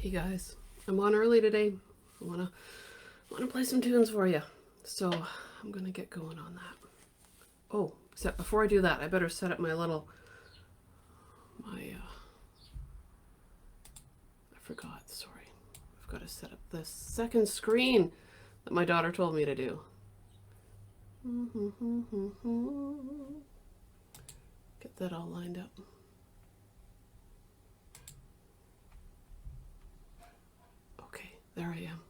Hey guys, I'm on early today. I wanna play some tunes for you, so I'm gonna get going on that. Oh, except before I do that, I better set up my little I forgot. Sorry, I've got to set up the second screen that my daughter told me to do. Get that all lined up. Okay, there I am.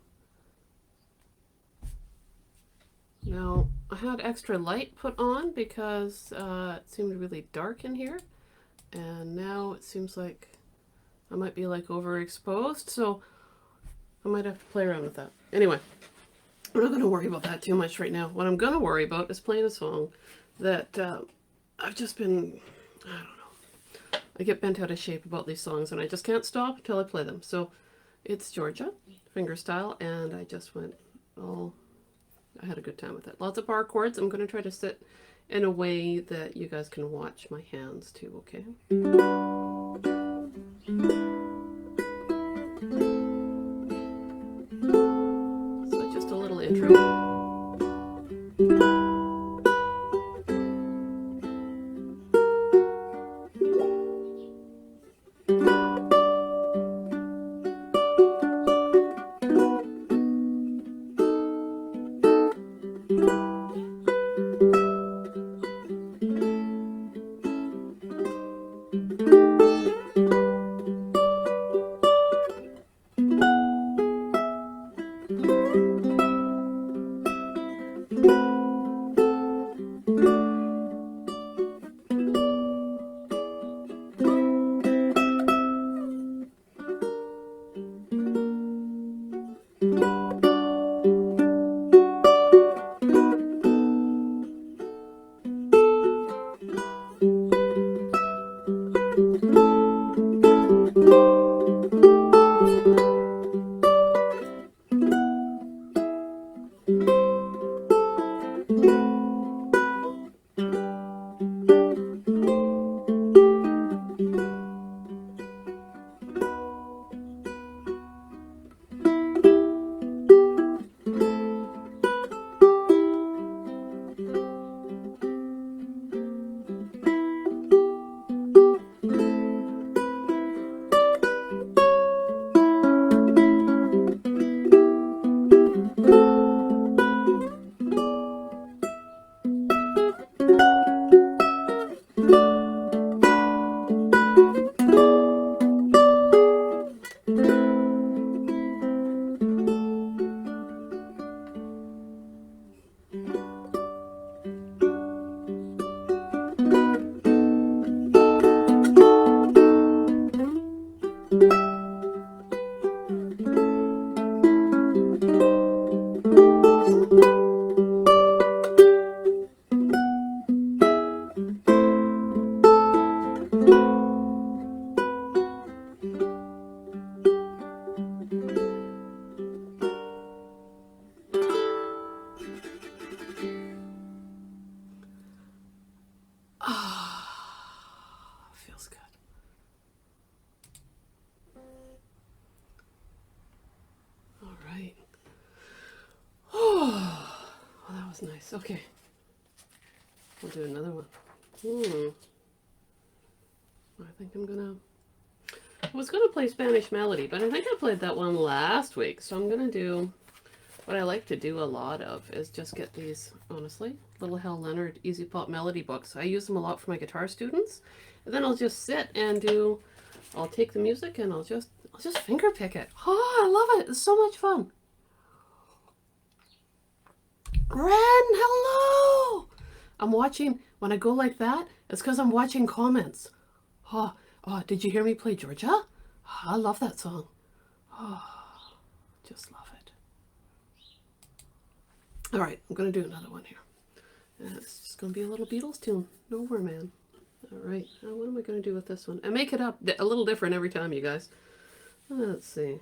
Now, I had extra light put on because it seemed really dark in here, and now it seems like I might be like overexposed, so I might have to play around with that. Anyway, I'm not going to worry about that too much right now. What I'm going to worry about is playing a song that I've just been, I don't know, I get bent out of shape about these songs, and I just can't stop until I play them. So it's Georgia, fingerstyle, and I just went, I had a good time with it. Lots of bar chords. I'm going to try to sit in a way that you guys can watch my hands too, okay? So just a little intro. Feels good. All right. Oh, well, that was nice. Okay. We'll do another one. I think I'm gonna... I was gonna play Spanish Melody, but I think I played that one last week, so I'm gonna do... What I like to do a lot of is just get these, honestly, Little Hal Leonard Easy Pop Melody books. I use them a lot for my guitar students, and then I'll just sit and do... I'll take the music and I'll just finger pick it. Oh, I love it. It's so much fun. Ren, hello! I'm watching, when I go like that, it's because I'm watching comments. Oh, did you hear me play Georgia? Oh, I love that song. Oh, just love it. All right, I'm going to do another one here. And it's just going to be a little Beatles tune. Nowhere Man. All right, now what am I going to do with this one? I make it up a little different every time, you guys. Let's see.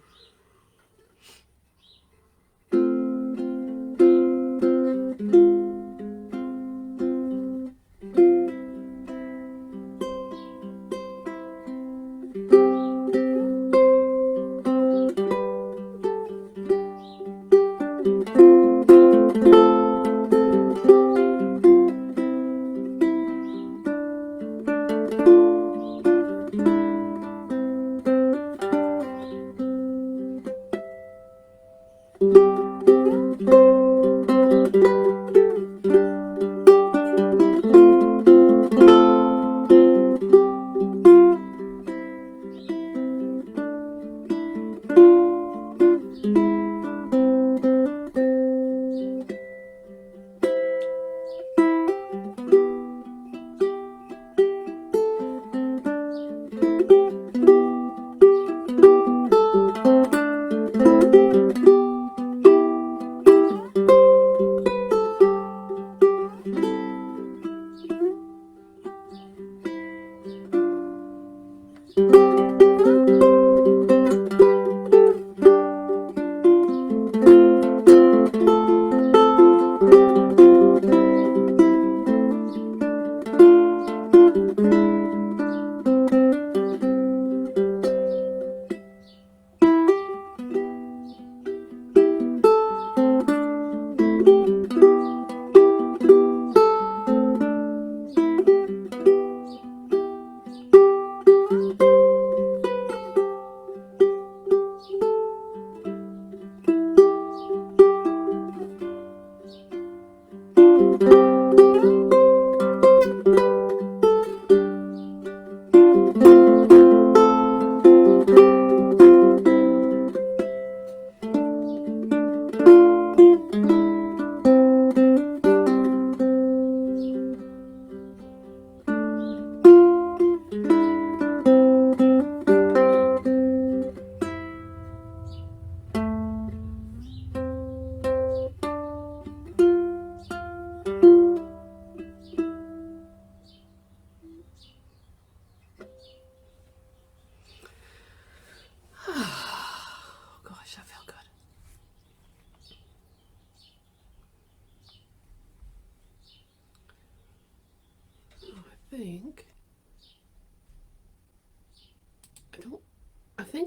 think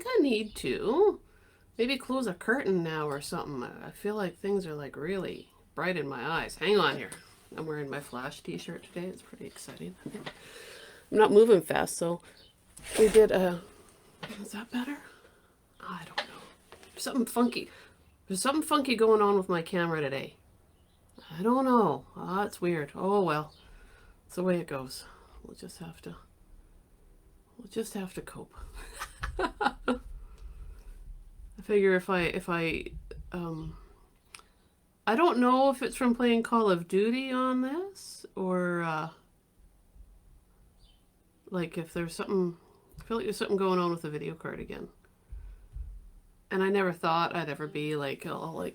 I need to maybe close a curtain now or something. I feel like things are like really bright in my eyes. Hang on here. I'm wearing my Flash t-shirt today. It's pretty exciting. I'm not moving fast, so we did is that better? I don't know. Something funky. There's something funky going on with my camera today. I don't know. It's weird. Oh well. It's the way it goes. We'll just have to cope. I figure if I don't know if it's from playing Call of Duty on this or like if there's something, I feel like there's something going on with the video card again. And I never thought I'd ever be like, oh,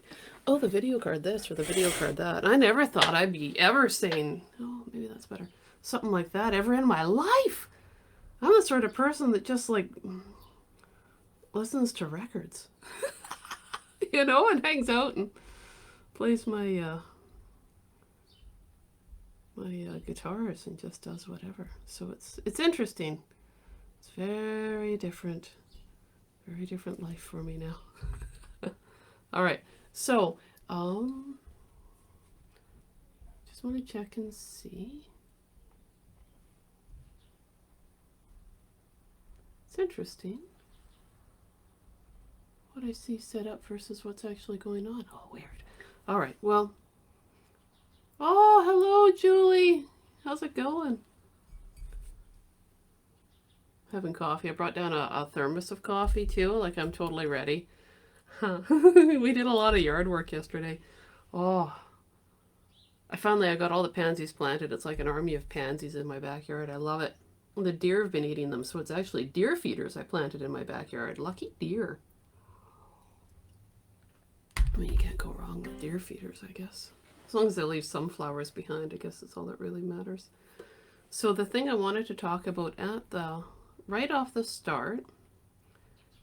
the video card this or the video card that. And I never thought I'd be ever saying, oh, maybe that's better. Something like that ever in my life. I'm the sort of person that just like listens to records, you know, and hangs out and plays my guitars and just does whatever. So it's interesting. It's very different life for me now. All right, so just want to check and see. It's interesting what I see set up versus what's actually going on. Oh, weird. All right, well. Oh, hello, Julie. How's it going? Having coffee. I brought down a thermos of coffee, too. Like, I'm totally ready. We did a lot of yard work yesterday. Oh. I got all the pansies planted. It's like an army of pansies in my backyard. I love it. The deer have been eating them, so it's actually deer feeders I planted in my backyard. Lucky deer. I mean, you can't go wrong with deer feeders, I guess. As long as they leave some flowers behind, I guess that's all that really matters. So the thing I wanted to talk about right off the start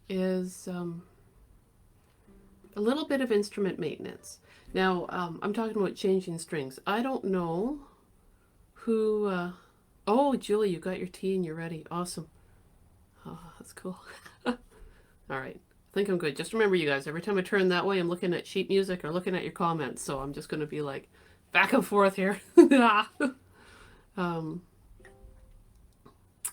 is a little bit of instrument maintenance. Now, I'm talking about changing strings. I don't know who... oh, Julie, you got your tea and you're ready. Awesome. Oh, that's cool. All right. I think I'm good. Just remember, you guys, every time I turn that way, I'm looking at sheet music or looking at your comments. So I'm just going to be like back and forth here. Oh,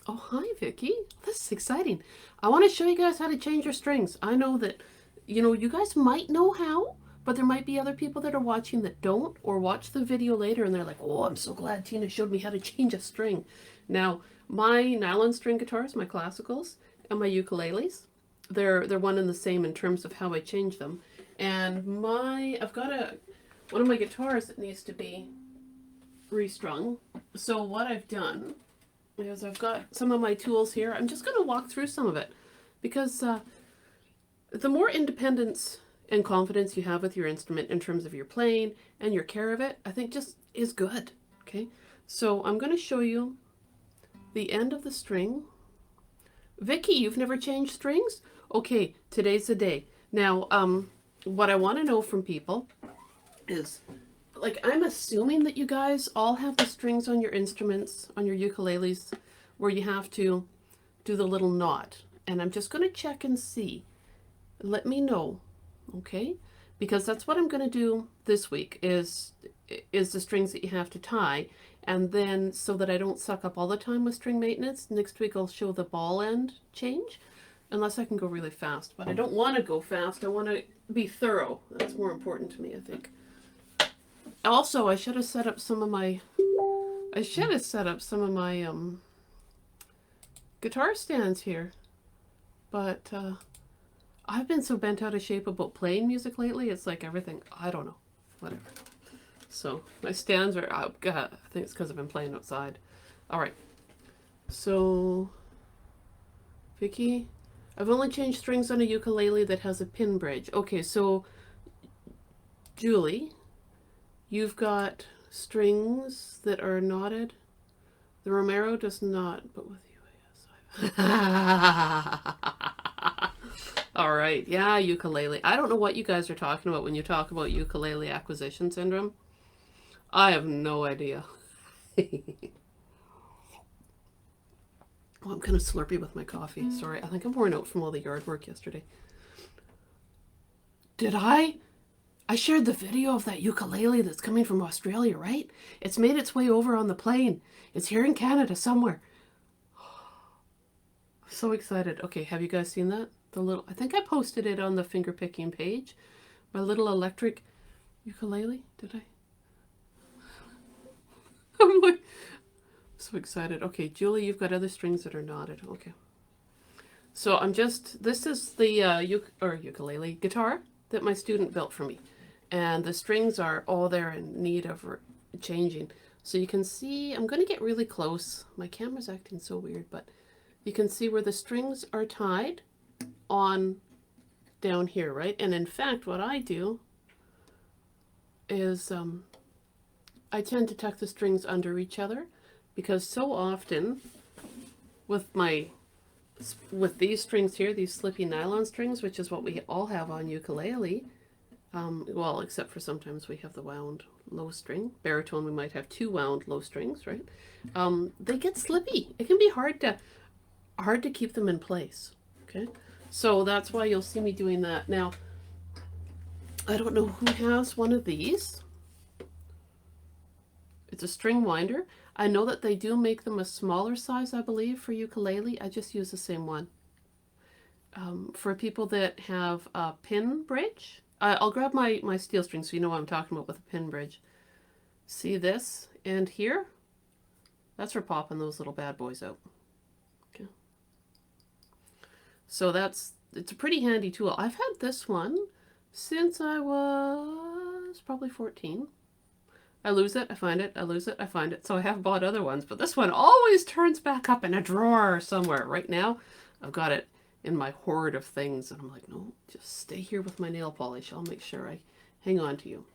hi, Vicky. This is exciting. I want to show you guys how to change your strings. I know that, you know, you guys might know how, but there might be other people that are watching that don't, or watch the video later and they're like, oh, I'm so glad Tina showed me how to change a string. Now, my nylon string guitars, my classicals, and my ukuleles, they're one and the same in terms of how I change them. And I've got one of my guitars that needs to be restrung. So what I've done is I've got some of my tools here. I'm just going to walk through some of it because the more independence and confidence you have with your instrument in terms of your playing and your care of it, I think just is good. Okay, so I'm going to show you the end of the string. Vicky, you've never changed strings? Okay, today's the day. Now, what I want to know from people is, like, I'm assuming that you guys all have the strings on your instruments, on your ukuleles, where you have to do the little knot. And I'm just going to check and see. Let me know, okay? Because that's what I'm going to do this week, is the strings that you have to tie. And then, so that I don't suck up all the time with string maintenance, next week I'll show the ball end change. Unless I can go really fast. But I don't want to go fast. I want to be thorough. That's more important to me, I think. Also, I should have set up some of my guitar stands here. But I've been so bent out of shape about playing music lately. It's like everything, I don't know, whatever. So my stands are out. God, I think it's because I've been playing outside. All right. So, Vicky, I've only changed strings on a ukulele that has a pin bridge. Okay, so Julie, you've got strings that are knotted. The Romero does not, but with you, yes. All right, yeah, ukulele. I don't know what you guys are talking about when you talk about ukulele acquisition syndrome. I have no idea. Oh, I'm kind of slurpy with my coffee. Sorry, I think I'm worn out from all the yard work yesterday. Did I? I shared the video of that ukulele that's coming from Australia, right? It's made its way over on the plane. It's here in Canada somewhere. So excited. Okay, have you guys seen that? I think I posted it on the fingerpicking page. My little electric ukulele. Did I? I'm like, so excited. Okay, Julie, you've got other strings that are knotted. Okay. So this is the ukulele guitar that my student built for me. And the strings are all there in need of changing. So you can see, I'm going to get really close. My camera's acting so weird, but you can see where the strings are tied on down here, right? And in fact, what I do is I tend to tuck the strings under each other, because so often with these strings here, these slippy nylon strings, which is what we all have on ukulele, well, except for sometimes we have the wound low string. Baritone, we might have 2 wound low strings, right? They get slippy. It can be hard to keep them in place, okay? So that's why you'll see me doing that. Now, I don't know who has one of these. It's a string winder. I know that they do make them a smaller size, I believe, for ukulele. I just use the same one. For people that have a pin bridge, I'll grab my steel string so you know what I'm talking about with a pin bridge. See this and here? That's for popping those little bad boys out. Okay. So it's a pretty handy tool. I've had this one since I was probably 14. I lose it, I find it, I lose it, I find it. So I have bought other ones, but this one always turns back up in a drawer somewhere. Right now, I've got it in my hoard of things, and I'm like, no, just stay here with my nail polish. I'll make sure I hang on to you.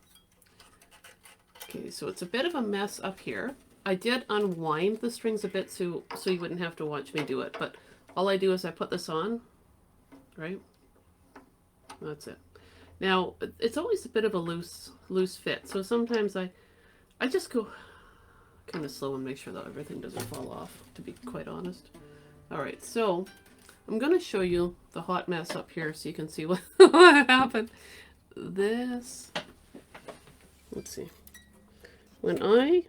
Okay, so it's a bit of a mess up here. I did unwind the strings a bit so you wouldn't have to watch me do it, but all I do is I put this on, right? That's it. Now, it's always a bit of a loose fit, so sometimes I just go kind of slow and make sure that everything doesn't fall off, to be quite honest. All right, so I'm going to show you the hot mess up here so you can see what happened. Let's see. When I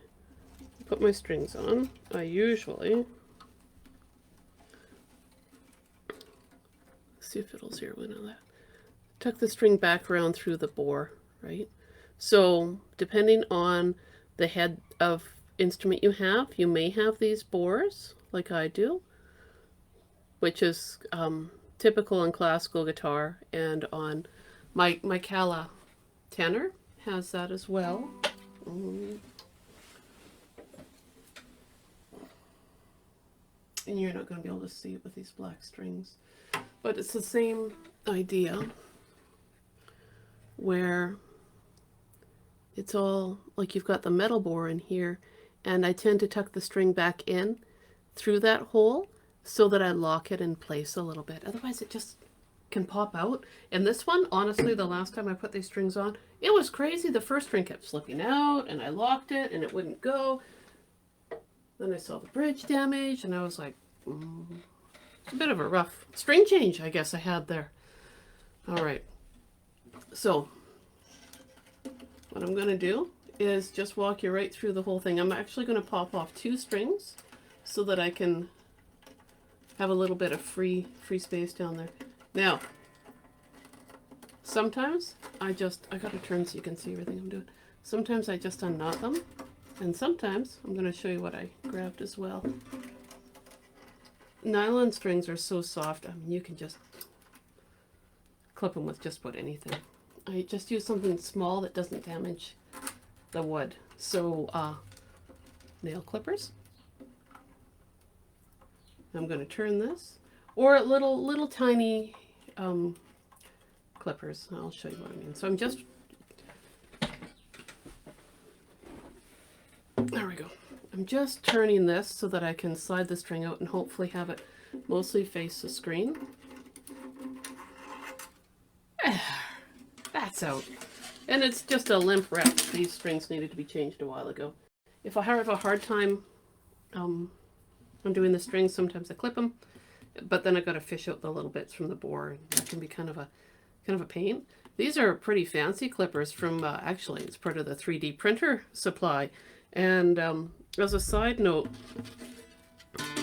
put my strings on, I usually, see if it'll zero in on that, tuck the string back around through the bore, right? So depending on the head of instrument you may have these bores, like I do, which is typical in classical guitar, and on my Cala tenor has that as well. And you're not going to be able to see it with these black strings, but it's the same idea where it's all like you've got the metal bore in here, and I tend to tuck the string back in through that hole so that I lock it in place a little bit. Otherwise it just can pop out. And this one, honestly, the last time I put these strings on, it was crazy. The first string kept slipping out and I locked it and it wouldn't go. Then I saw the bridge damage and I was like, it's a bit of a rough string change I guess I had there. All right, so what I'm going to do is just walk you right through the whole thing. I'm actually going to pop off 2 strings so that I can have a little bit of free space down there. Now, sometimes I got to turn so you can see everything I'm doing. Sometimes I just unknot them, and sometimes I'm going to show you what I grabbed as well. Nylon strings are so soft. I mean, you can just clip them with just about anything. I just use something small that doesn't damage the wood. So, nail clippers. I'm going to turn this, or little tiny clippers. I'll show you what I mean. So I'm just, there we go. I'm just turning this so that I can slide the string out and hopefully have it mostly face the screen. That's out. And it's just a limp wrap. These strings needed to be changed a while ago. If I have a hard time I'm doing the strings, sometimes I clip them, but then I got to fish out the little bits from the bore, and that can be kind of a pain. These are pretty fancy clippers from, actually, it's part of the 3D printer supply. And as a side note,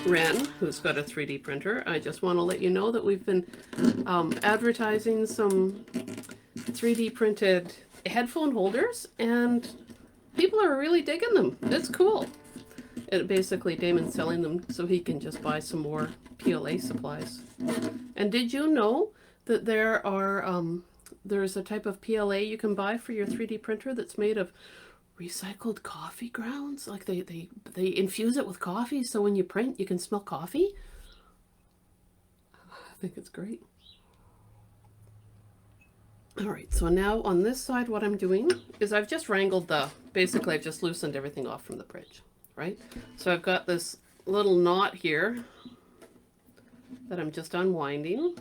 Ren, who's got a 3D printer, I just want to let you know that we've been advertising some 3D printed headphone holders, and people are really digging them. It's cool. And basically, Damon's selling them so he can just buy some more PLA supplies. And did you know that there are there's a type of PLA you can buy for your 3D printer that's made of recycled coffee grounds? Like they infuse it with coffee, so when you print, you can smell coffee. I think it's great. All right, so now on this side, what I'm doing is I've just wrangled basically I've just loosened everything off from the bridge, right? So I've got this little knot here that I'm just unwinding.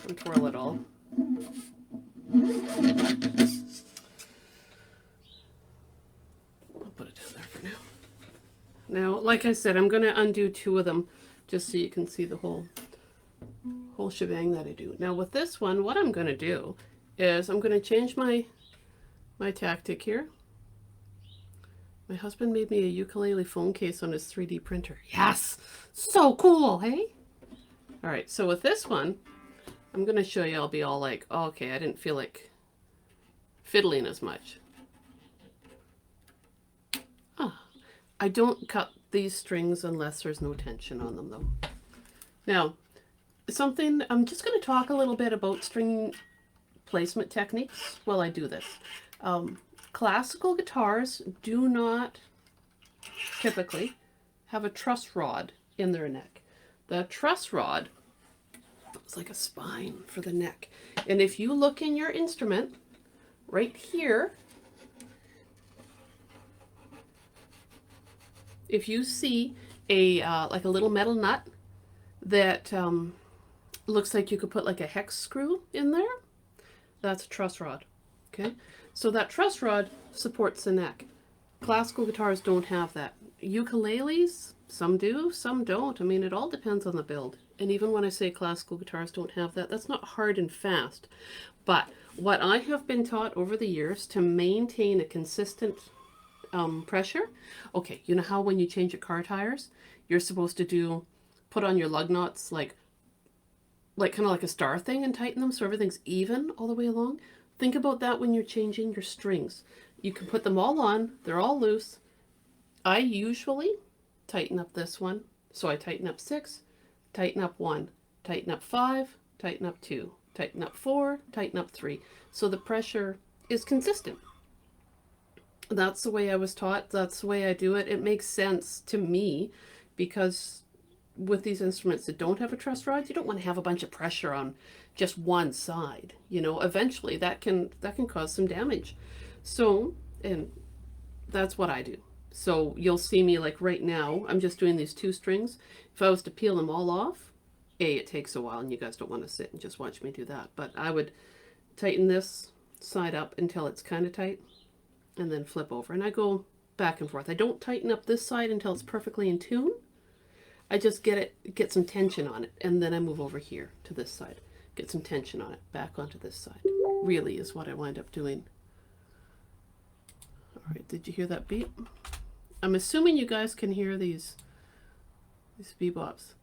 And twirl it all. I'll put it down there for now. Now, like I said, I'm going to undo 2 of them just so you can see the whole shebang that I do. Now with this one, what I'm going to do is I'm going to change my tactic here. My husband made me a ukulele phone case on his 3D printer. Yes! So cool, hey? All right, so with this one, I'm going to show you, I'll be all like, oh, okay, I didn't feel like fiddling as much. I don't cut these strings unless there's no tension on them, though. Now, I'm just going to talk a little bit about string placement techniques while I do this. Classical guitars do not typically have a truss rod in their neck. The truss rod is like a spine for the neck. And if you look in your instrument, right here, if you see like a little metal nut that looks like you could put like a hex screw in there, that's a truss rod. Okay, so that truss rod supports the neck. Classical guitars don't have that. Ukuleles, some do, some don't. I mean, it all depends on the build. And even when I say classical guitars don't have that, that's not hard and fast. But what I have been taught over the years to maintain a consistent pressure, okay, you know how when you change your car tires, you're supposed to put on your lug nuts like kind of like a star thing and tighten them so everything's even all the way along? Think about that when you're changing your strings. You can put them all on, they're all loose. I usually tighten up this one. So I tighten up 6, tighten up 1, tighten up 5, tighten up 2, tighten up 4, tighten up 3. So the pressure is consistent. That's the way I was taught. That's the way I do it. It makes sense to me because with these instruments that don't have a truss rod, you don't want to have a bunch of pressure on just one side. You know, eventually that can cause some damage. So, and that's what I do. So you'll see me like right now, I'm just doing these 2 strings. If I was to peel them all off, it takes a while and you guys don't want to sit and just watch me do that. But I would tighten this side up until it's kind of tight and then flip over. And I go back and forth. I don't tighten up this side until it's perfectly in tune. I just get some tension on it, and then I move over here to this side. Get some tension on it, back onto this side. Really is what I wind up doing. All right, did you hear that beat? I'm assuming you guys can hear these bebops.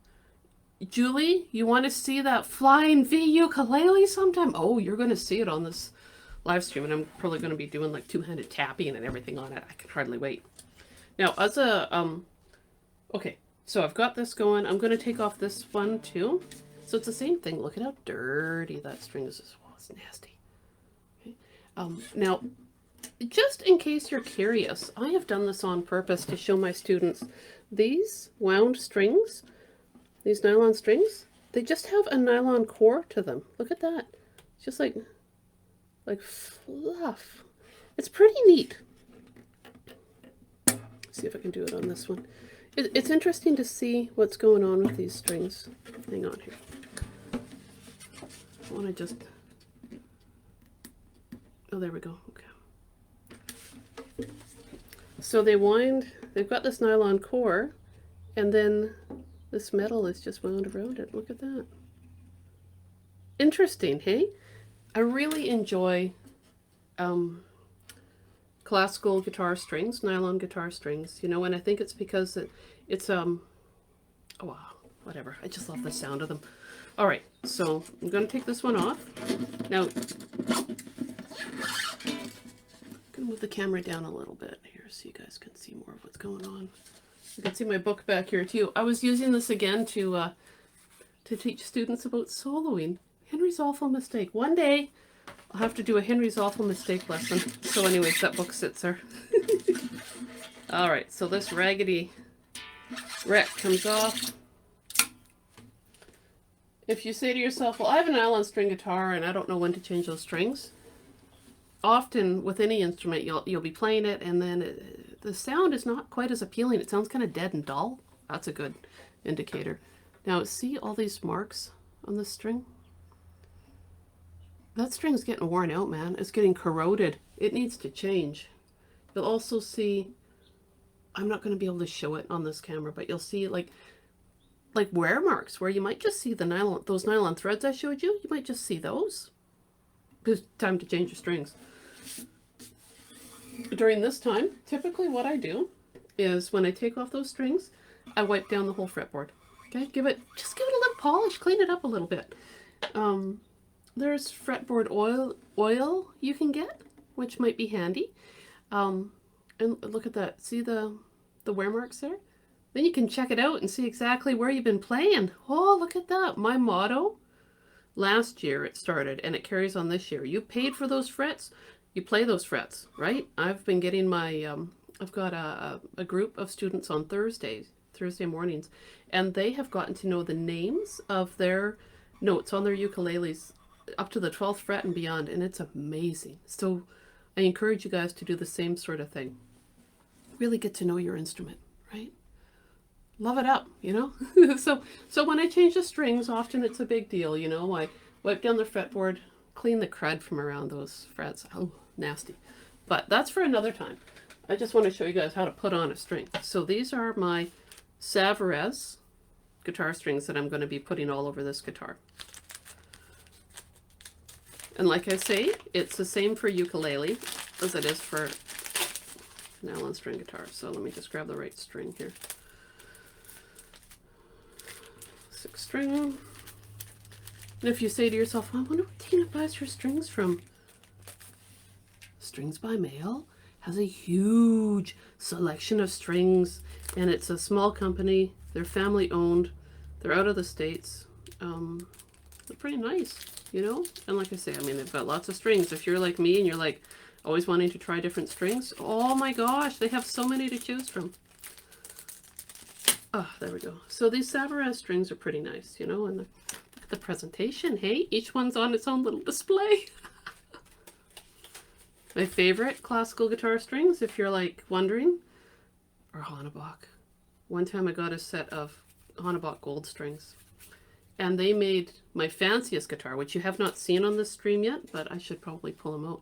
Julie, you want to see that flying V ukulele sometime? Oh, you're going to see it on this live stream, and I'm probably going to be doing like 2-handed tapping and everything on it. I can hardly wait. Now, as a, okay. So I've got this going. I'm going to take off this one too. So it's the same thing. Look at how dirty that string is as well. It's nasty. Okay. Now, just in case you're curious, I have done this on purpose to show my students these wound strings, these nylon strings, they just have a nylon core to them. Look at that. It's just like fluff. It's pretty neat. Let's see if I can do it on this one. It's interesting to see what's going on with these strings. Hang on here. I want to just... Oh, there we go. Okay. So they've got this nylon core, and then this metal is just wound around it. Look at that. Interesting, hey? I really enjoy classical guitar strings, nylon guitar strings, you know, and I think it's because it's oh wow, whatever. I just love the sound of them. All right, so I'm going to take this one off. Now, I'm going to move the camera down a little bit here so you guys can see more of what's going on. You can see my book back here too. I was using this again to teach students about soloing. Henry's Awful Mistake. One day, I'll have to do a Henry's Awful Mistake lesson. So anyways, that book sits there. All right, so this raggedy wreck comes off. If you say to yourself, well, I have a nylon string guitar and I don't know when to change those strings, often with any instrument, you'll be playing it and then the sound is not quite as appealing. It sounds kind of dead and dull. That's a good indicator. Now, see all these marks on this string? That string's getting worn out, man. It's getting corroded. It needs to change. You'll also see, I'm not going to be able to show it on this camera, but you'll see like wear marks where you might just see the nylon, those nylon threads I showed you. You might just see those. It's time to change your strings. During this time, typically what I do is when I take off those strings, I wipe down the whole fretboard. Okay, just give it a little polish, clean it up a little bit. There's fretboard oil you can get, which might be handy. And look at that. See the wear marks there? Then you can check it out and see exactly where you've been playing. Oh, look at that. My motto, last year it started and it carries on this year. You paid for those frets, you play those frets, right? I've been getting my, I've got a group of students on Thursday mornings, and they have gotten to know the names of their notes on their ukuleles up to the 12th fret and beyond, and it's amazing. So I encourage you guys to do the same sort of thing. Really get to know your instrument, right? Love it up, you know? So when I change the strings, often it's a big deal, you know? I wipe down the fretboard, clean the crud from around those frets. Oh, nasty. But that's for another time. I just want to show you guys how to put on a string. So these are my Savarez guitar strings that I'm going to be putting all over this guitar. And like I say, it's the same for ukulele as it is for nylon string guitar. So let me just grab the right string here. 6 string. And if you say to yourself, I wonder where Tina buys her strings from. Strings by Mail has a huge selection of strings, and it's a small company. They're family owned. They're out of the States. They're pretty nice, you know? And like I say, I mean, they've got lots of strings. If you're like me and you're like always wanting to try different strings, oh my gosh, they have so many to choose from. Oh, there we go. So these Savarez strings are pretty nice, you know, and look at the presentation. Hey, each one's on its own little display. My favorite classical guitar strings, if you're like wondering, are Hahnebach. One time I got a set of Hahnebach gold strings, and they made my fanciest guitar, which you have not seen on this stream yet, but I should probably pull them out.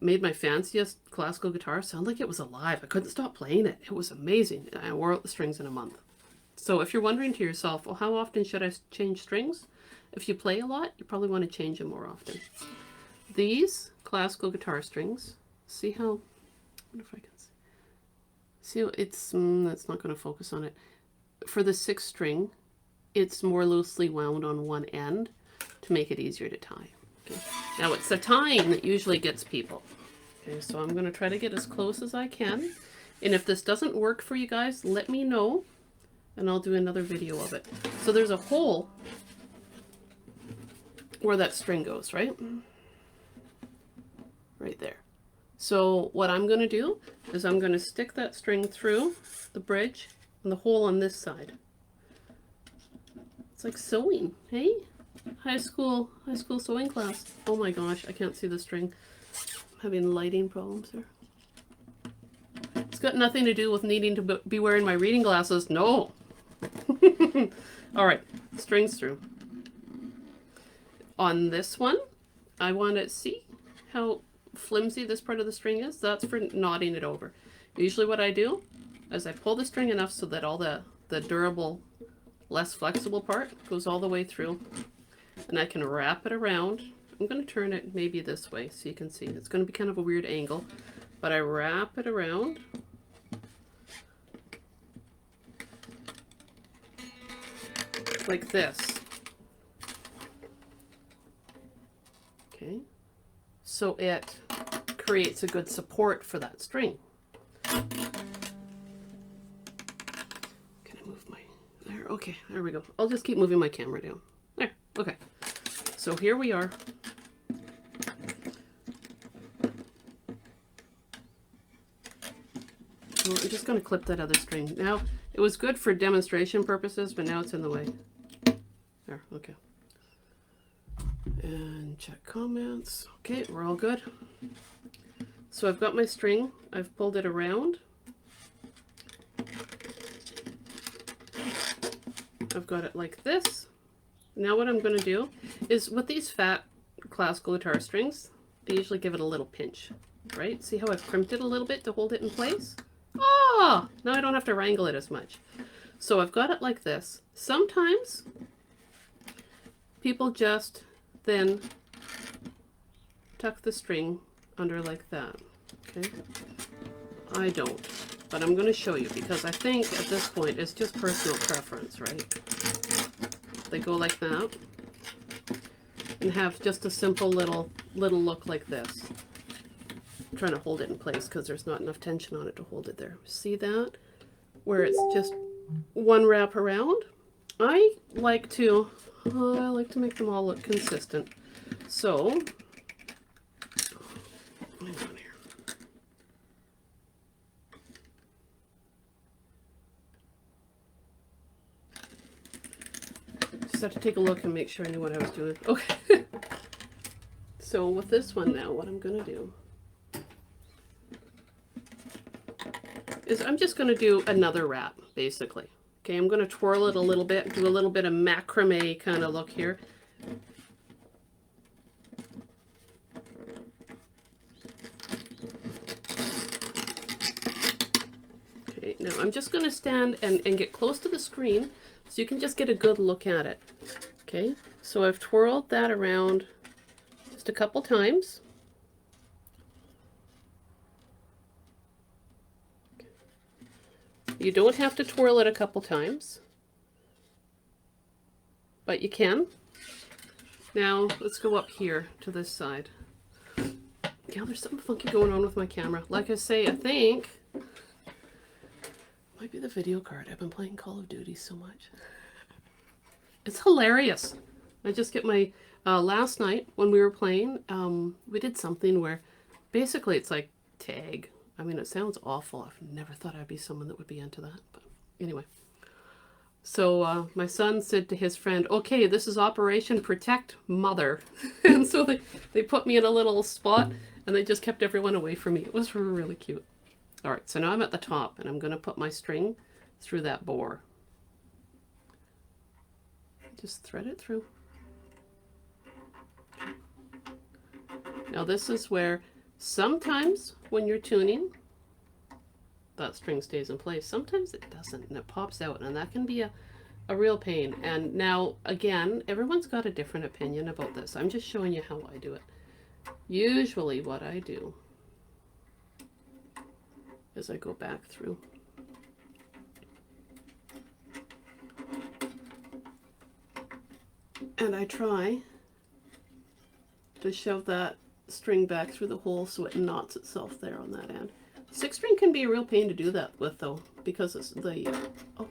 Made my fanciest classical guitar sound like it was alive. I couldn't stop playing it. It was amazing. I wore out the strings in a month. So if you're wondering to yourself, well, how often should I change strings? If you play a lot, you probably want to change them more often. These classical guitar strings, see how, I wonder if I can see how it's, that's not going to focus on it. For the 6th string, it's more loosely wound on one end to make it easier to tie. Okay. Now it's the tying that usually gets people. Okay, so I'm going to try to get as close as I can. And if this doesn't work for you guys, let me know and I'll do another video of it. So there's a hole where that string goes, right? Right there. So what I'm going to do is I'm going to stick that string through the bridge and the hole on this side. It's like sewing, hey? High school sewing class. Oh my gosh, I can't see the string. I'm having lighting problems here. It's got nothing to do with needing to be wearing my reading glasses. No. All right, strings through. On this one, I want to see how flimsy this part of the string is. That's for knotting it over. Usually what I do is I pull the string enough so that all the durable, less flexible part goes all the way through, and I can wrap it around. I'm going to turn it maybe this way so you can see. It's going to be kind of a weird angle, but I wrap it around. Like this. Okay. So it creates a good support for that string. Can I move my... There, okay, there we go. I'll just keep moving my camera down. There, okay. So here we are. Well, I'm just going to clip that other string. Now, it was good for demonstration purposes, but now it's in the way. There, okay. And check comments. Okay, we're all good. So I've got my string. I've pulled it around. I've got it like this. Now what I'm going to do is, with these fat classical guitar strings, they usually give it a little pinch, right? See how I've crimped it a little bit to hold it in place? Oh, now I don't have to wrangle it as much. So I've got it like this. Sometimes people just then tuck the string under like that, okay? I don't, but I'm going to show you because I think at this point it's just personal preference, right? They go like that and have just a simple little look like this. I'm trying to hold it in place because there's not enough tension on it to hold it there. See that? Where it's just one wrap around. I like to make them all look consistent. So, hang on here. Just have to take a look and make sure I knew what I was doing. Okay. So with this one now, what I'm going to do is I'm just going to do another wrap, basically. Okay, I'm going to twirl it a little bit, do a little bit of macrame kind of look here. Okay, now I'm just going to stand and get close to the screen so you can just get a good look at it. Okay, so I've twirled that around just a couple times. You don't have to twirl it a couple times, but you can. Now, let's go up here to this side. Yeah, there's something funky going on with my camera. Like I say, I think might be the video card. I've been playing Call of Duty so much. It's hilarious. I just get my, last night when we were playing, we did something where basically it's like tag. I mean, it sounds awful. I've never thought I'd be someone that would be into that. But anyway. So my son said to his friend, okay, this is Operation Protect Mother. And so they put me in a little spot and they just kept everyone away from me. It was really cute. All right, so now I'm at the top and I'm going to put my string through that bore. Just thread it through. Now this is where sometimes when you're tuning, that string stays in place. Sometimes it doesn't and it pops out, and that can be a real pain. And now, again, everyone's got a different opinion about this. I'm just showing you how I do it. Usually what I do is I go back through. And I try to shove that string back through the hole so it knots itself there on that end. 6 string can be a real pain to do that with though, because it's the, oh,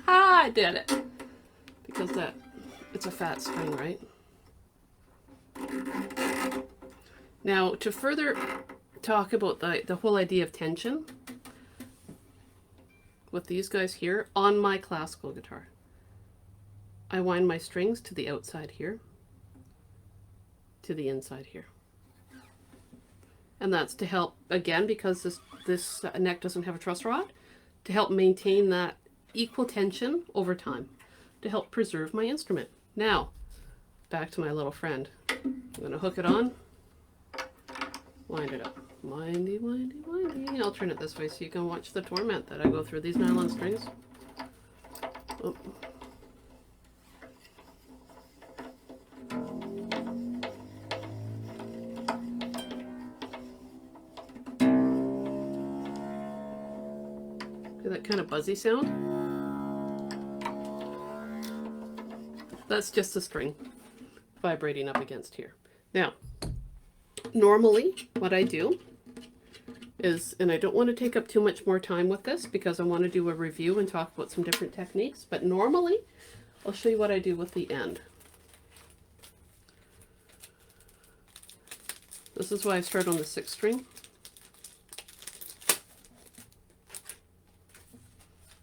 I did it. Because it's a fat string, right? Now, to further talk about the whole idea of tension with these guys here on my classical guitar, I wind my strings to the outside here, to the inside here. And that's to help, again, because this neck doesn't have a truss rod, to help maintain that equal tension over time, to help preserve my instrument. Now, back to my little friend. I'm going to hook it on, wind it up. Windy, windy, windy. I'll turn it this way so you can watch the torment that I go through these nylon strings. Oh. Hear that kind of buzzy sound? That's just the string vibrating up against here. Now, normally what I do is, and I don't want to take up too much more time with this because I want to do a review and talk about some different techniques, but normally I'll show you what I do with the end. This is why I start on the 6th string.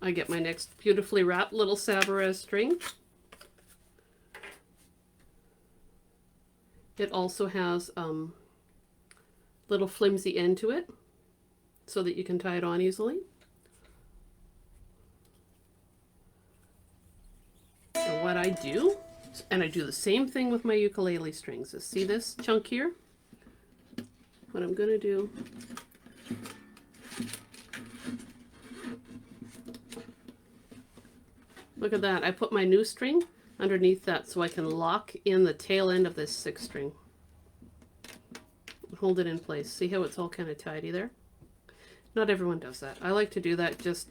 I get my next beautifully wrapped little Savarez string. It also has little flimsy end to it so that you can tie it on easily. And what I do, and I do the same thing with my ukulele strings, is see this chunk here? What I'm going to do, look at that, I put my new string underneath that so I can lock in the tail end of this 6th string. Hold it in place. See how it's all kind of tidy there? Not everyone does that. I like to do that. Just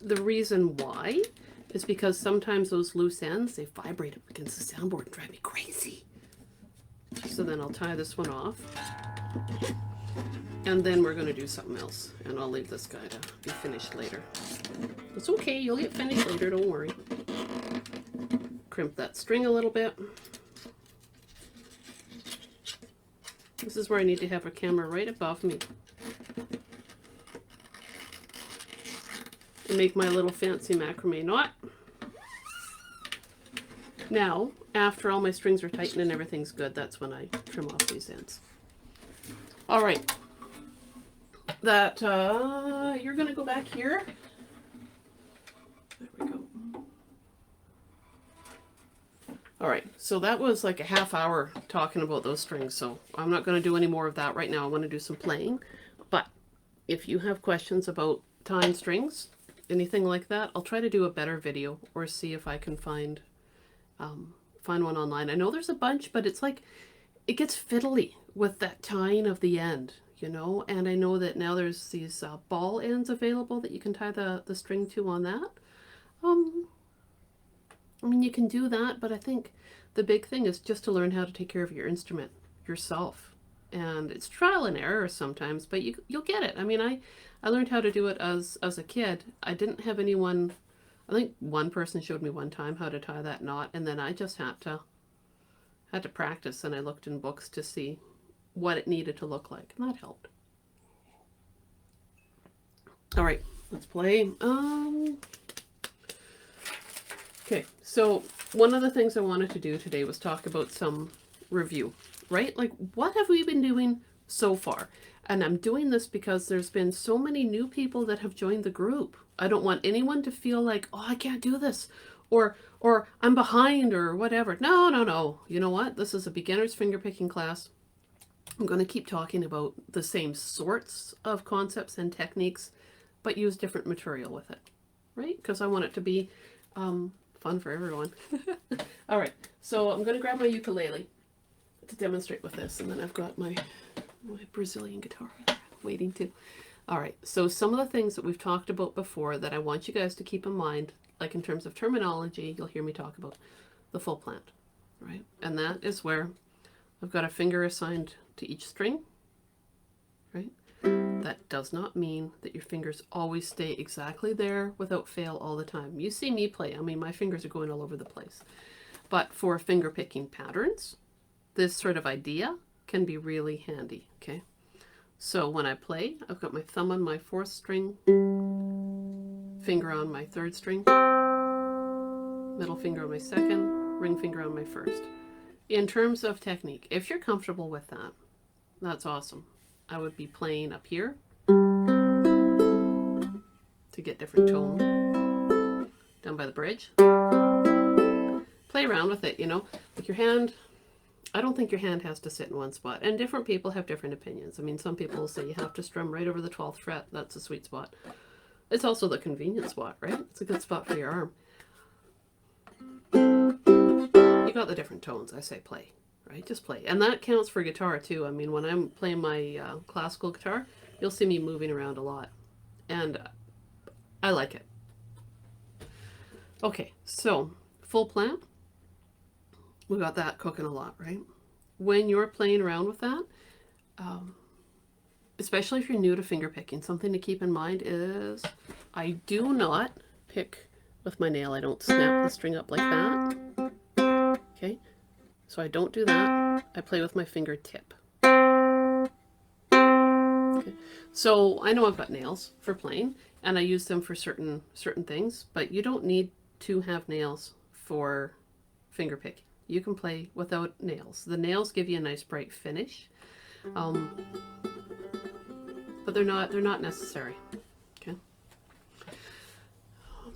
the reason why is because sometimes those loose ends, they vibrate up against the soundboard and drive me crazy. So then I'll tie this one off. And then we're going to do something else. And I'll leave this guy to be finished later. It's okay. You'll get finished later. Don't worry. Crimp that string a little bit. This is where I need to have a camera right above me. And make my little fancy macrame knot. Now, after all my strings are tightened and everything's good, that's when I trim off these ends. All right. That, you're going to go back here. There we go. All right, so that was like a half hour talking about those strings, so I'm not going to do any more of that right now. I want to do some playing, but if you have questions about tying strings, anything like that, I'll try to do a better video or see if I can find one online. I know there's a bunch, but it's like, it gets fiddly with that tying of the end, you know, and I know that now there's these ball ends available that you can tie the string to on that. I mean, you can do that, but I think the big thing is just to learn how to take care of your instrument yourself. And it's trial and error sometimes, but you'll get it. I mean, I learned how to do it as a kid. I didn't have anyone, I think one person showed me one time how to tie that knot, and then I just had to practice, and I looked in books to see what it needed to look like, and that helped. All right, let's play. Okay, so one of the things I wanted to do today was talk about some review, right? Like, what have we been doing so far? And I'm doing this because there's been so many new people that have joined the group. I don't want anyone to feel like, oh, I can't do this, or I'm behind, or whatever. No, no, no. You know what? This is a beginner's fingerpicking class. I'm going to keep talking about the same sorts of concepts and techniques, but use different material with it, right? Because I want it to be fun for everyone. All right, so I'm going to grab my ukulele to demonstrate with this, and then I've got my Brazilian guitar waiting too. All right, so some of the things that we've talked about before that I want you guys to keep in mind, like in terms of terminology, you'll hear me talk about the full plant, right? And that is where I've got a finger assigned to each string, right? That does not mean that your fingers always stay exactly there without fail all the time. You see me play, I mean, my fingers are going all over the place. But for finger picking patterns, this sort of idea can be really handy, okay? So when I play, I've got my thumb on my 4th string, finger on my 3rd string, middle finger on my 2nd, ring finger on my 1st. In terms of technique, if you're comfortable with that, that's awesome. I would be playing up here to get different tone down by the bridge. Play around with it, you know, with your hand I don't think your hand has to sit in one spot. And different people have different opinions. I mean, some people will say you have to strum right over the 12th fret. That's a sweet spot. It's also the convenient spot, right? It's a good spot for your arm. You got the different tones. I say play, right? Just play. And that counts for guitar too. I mean, when I'm playing my classical guitar, you'll see me moving around a lot. And I like it. Okay, so full plant. We got that cooking a lot, right? When you're playing around with that, especially if you're new to finger picking, something to keep in mind is I do not pick with my nail. I don't snap the string up like that. Okay, so I don't do that. I play with my fingertip. Okay, so I know I've got nails for playing, and I use them for certain things, but you don't need to have nails for finger picking. You can play without nails. The nails give you a nice bright finish, but they're not necessary. Okay.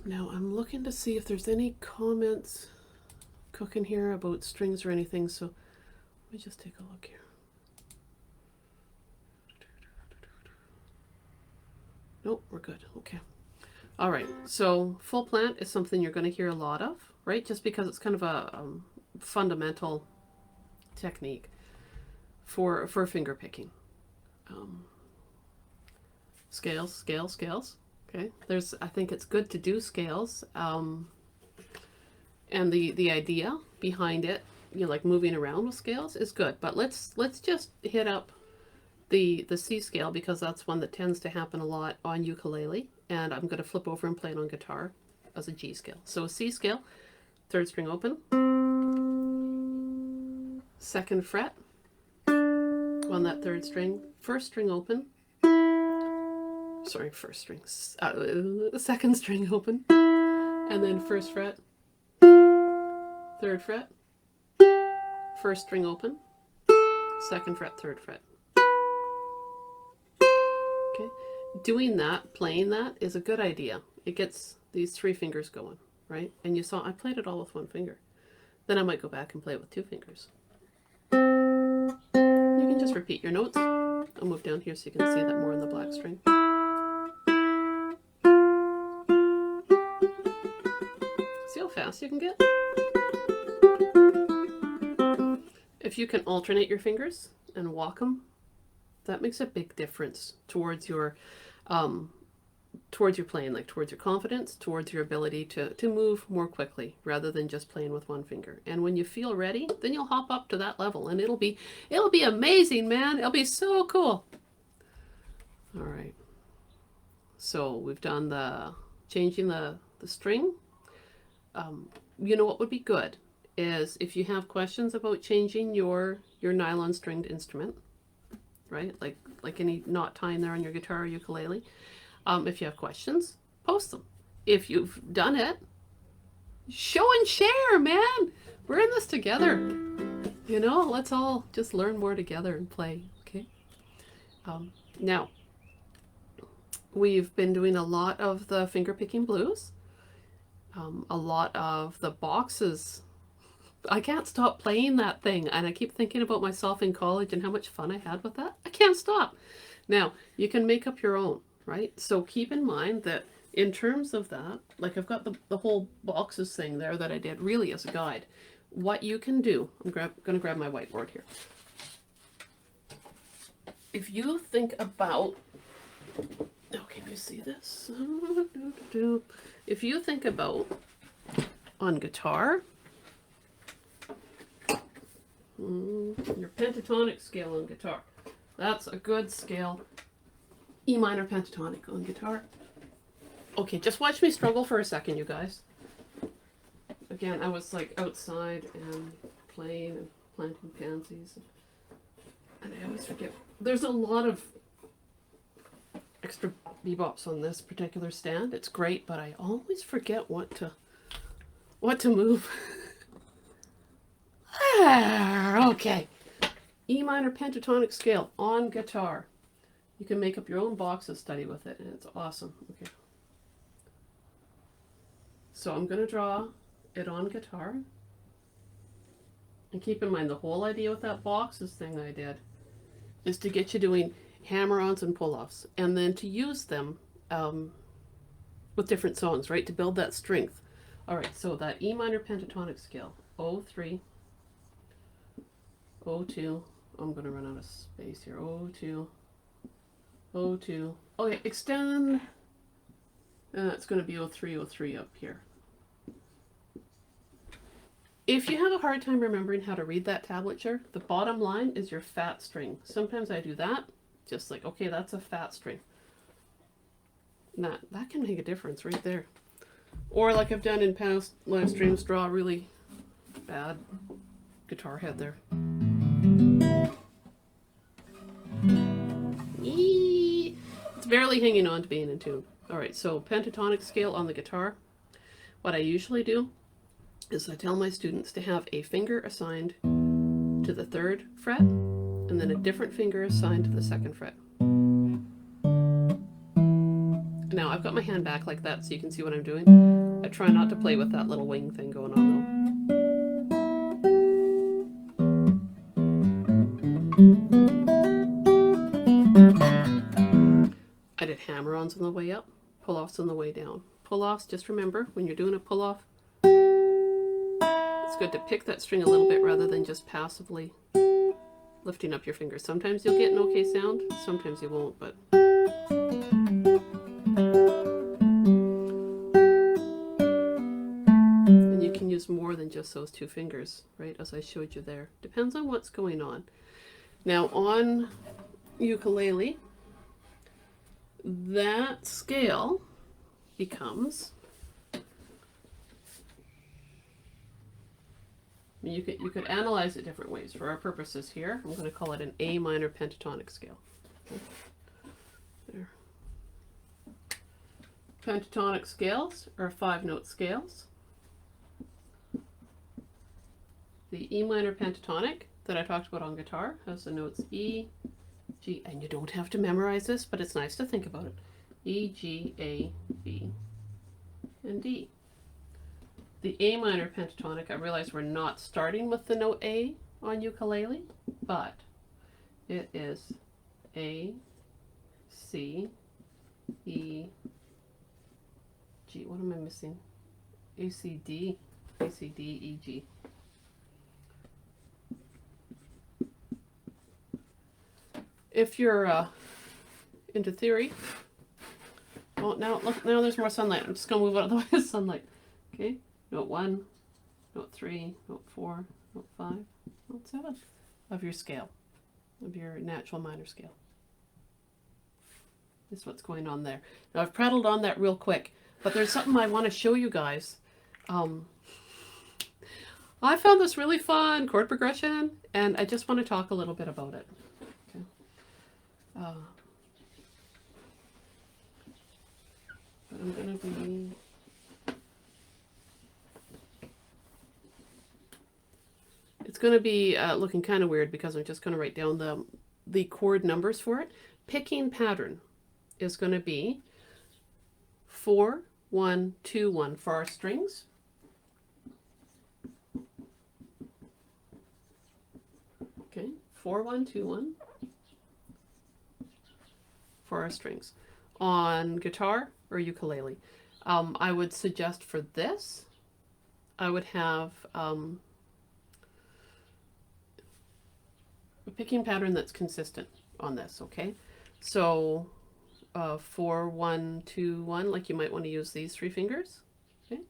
Now I'm looking to see if there's any comments cooking here about strings or anything. So let me just take a look here. Nope, we're good. Okay. All right. So full plant is something you're going to hear a lot of, right? Just because it's kind of a fundamental technique for finger picking. Scales. Okay, I think it's good to do scales, and the idea behind it, you know, like moving around with scales is good. But let's just hit up the C scale, because that's one that tends to happen a lot on ukulele, and I'm going to flip over and play it on guitar as a G scale. So a C scale, 3rd string open, 2nd fret on that 3rd string, 1st string open, sorry, 1st string, 2nd string open, and then 1st fret, 3rd fret, 1st string open, 2nd fret, 3rd fret. Okay, doing that, playing that is a good idea. It gets these 3 fingers going, right? And you saw I played it all with 1 finger. Then I might go back and play it with 2 fingers. You can just repeat your notes. I'll move down here so you can see that more on the black string. See how fast you can get? If you can alternate your fingers and walk them, that makes a big difference towards your playing, like towards your confidence, towards your ability to move more quickly rather than just playing with 1 finger. And when you feel ready, then you'll hop up to that level, and it'll be amazing, man. It'll be so cool. All right. So we've done the changing the string. You know what would be good is if you have questions about changing your nylon stringed instrument, right? Like any knot tying there on your guitar or ukulele. If you have questions, post them. If you've done it, show and share, man. We're in this together. You know, let's all just learn more together and play, okay? Now, we've been doing a lot of the fingerpicking blues. A lot of the boxes. I can't stop playing that thing, and I keep thinking about myself in college and how much fun I had with that. I can't stop. Now, you can make up your own, right? So keep in mind that in terms of that, like I've got the whole boxes thing there that I did really as a guide. What you can do, I'm going to grab my whiteboard here. If you think about, oh, can you see this? If you think about on guitar, your pentatonic scale on guitar, that's a good scale. E minor pentatonic on guitar. Okay, just watch me struggle for a second, you guys. Again, I was like outside and playing and planting pansies, and I always forget. There's a lot of extra bebops on this particular stand. It's great, but I always forget what to move. Okay. E minor pentatonic scale on guitar. You can make up your own boxes, study with it, and it's awesome. Okay. So I'm going to draw it on guitar. And keep in mind, the whole idea with that boxes thing I did is to get you doing hammer-ons and pull-offs, and then to use them with different songs, right? To build that strength. All right, so that E minor pentatonic scale, O3, O2, I'm going to run out of space here, O2, O2, okay, extend, it's going to be O3, O3 up here. If you have a hard time remembering how to read that tablature, the bottom line is your fat string. Sometimes I do that, just like, okay, that's a fat string. That can make a difference right there. Or like I've done in past live streams, draw a really bad guitar head there. Eee! It's barely hanging on to being in tune. Alright, so pentatonic scale on the guitar. What I usually do is I tell my students to have a finger assigned to the 3rd fret, and then a different finger assigned to the 2nd fret. Now I've got my hand back like that so you can see what I'm doing. I try not to play with that little wing thing going on though. I did hammer-ons on the way up, pull-offs on the way down. Pull-offs, just remember, when you're doing a pull-off, it's good to pick that string a little bit rather than just passively lifting up your fingers. Sometimes you'll get an okay sound, sometimes you won't, but... And you can use more than just those 2 fingers, right, as I showed you there. Depends on what's going on. Now on ukulele, that scale becomes... You could analyze it different ways. For our purposes here, I'm going to call it an A minor pentatonic scale. Okay. There. Pentatonic scales are 5-note scales. The E minor pentatonic that I talked about on guitar has the notes E, G, and you don't have to memorize this, but it's nice to think about it. E, G, A, B, and D. The A minor pentatonic, I realize we're not starting with the note A on ukulele, but it is A, C, E, G. What am I missing? A, C, D, A, C, D, E, G. If you're into theory, well, now look, now there's more sunlight. I'm just going to move out of the way of sunlight. Okay. Note 1, note 3, note 4, note 5, note 7 of your scale, of your natural minor scale. That's what's going on there. Now I've prattled on that real quick, but there's something I want to show you guys. I found this really fun, chord progression, and I just want to talk a little bit about it. Okay. But I'm going to be... It's going to be looking kind of weird because I'm just going to write down the chord numbers for it. Picking pattern is going to be 4, 1, 2, 1 for our strings. Okay, 4, 1, 2, 1 for our strings. On guitar or ukulele, I would suggest for this, I would have a picking pattern that's consistent on this, okay? So 4, 1, 2, 1, like you might want to use these 3 fingers, okay?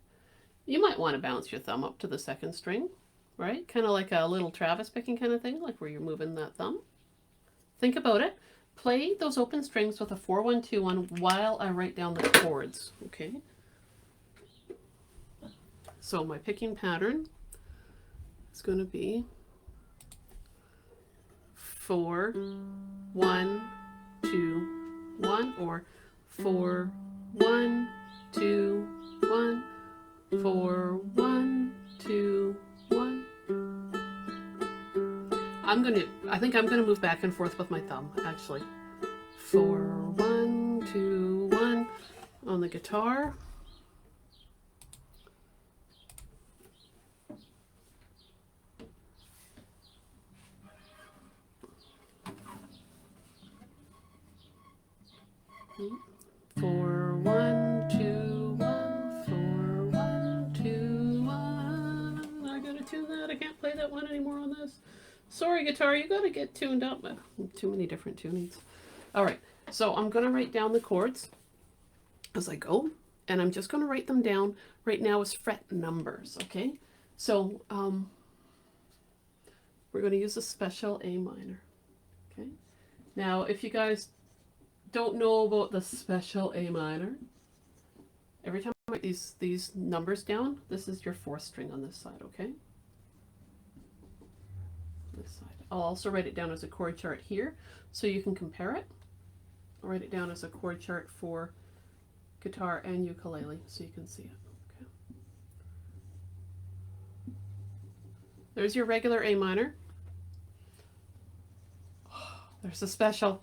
You might want to bounce your thumb up to the 2nd string, right? Kind of like a little Travis picking kind of thing, like where you're moving that thumb. Think about it. Play those open strings with a 4, 1, 2, 1 while I write down the chords, okay? So my picking pattern is going to be 4, 1, 2, 1, or 4, 1, 2, 1, 4, 1, 2, 1. I think I'm gonna move back and forth with my thumb, actually. 4, 1, 2, 1 on the guitar. 4, 1, 2, 1, 4, 1, 2, 1. I gotta tune that. I can't play that one anymore on this. Sorry, guitar, you gotta get tuned up. Too many different tunings. All right, so I'm gonna write down the chords as I go, and I'm just gonna write them down right now as fret numbers, okay? So we're gonna use a special A minor, okay? Now, if you guys don't know about the special A minor, every time I write these numbers down, this is your 4th string on this side, okay? This side. I'll also write it down as a chord chart here, so you can compare it. I'll write it down as a chord chart for guitar and ukulele, so you can see it. Okay. There's your regular A minor. There's a special.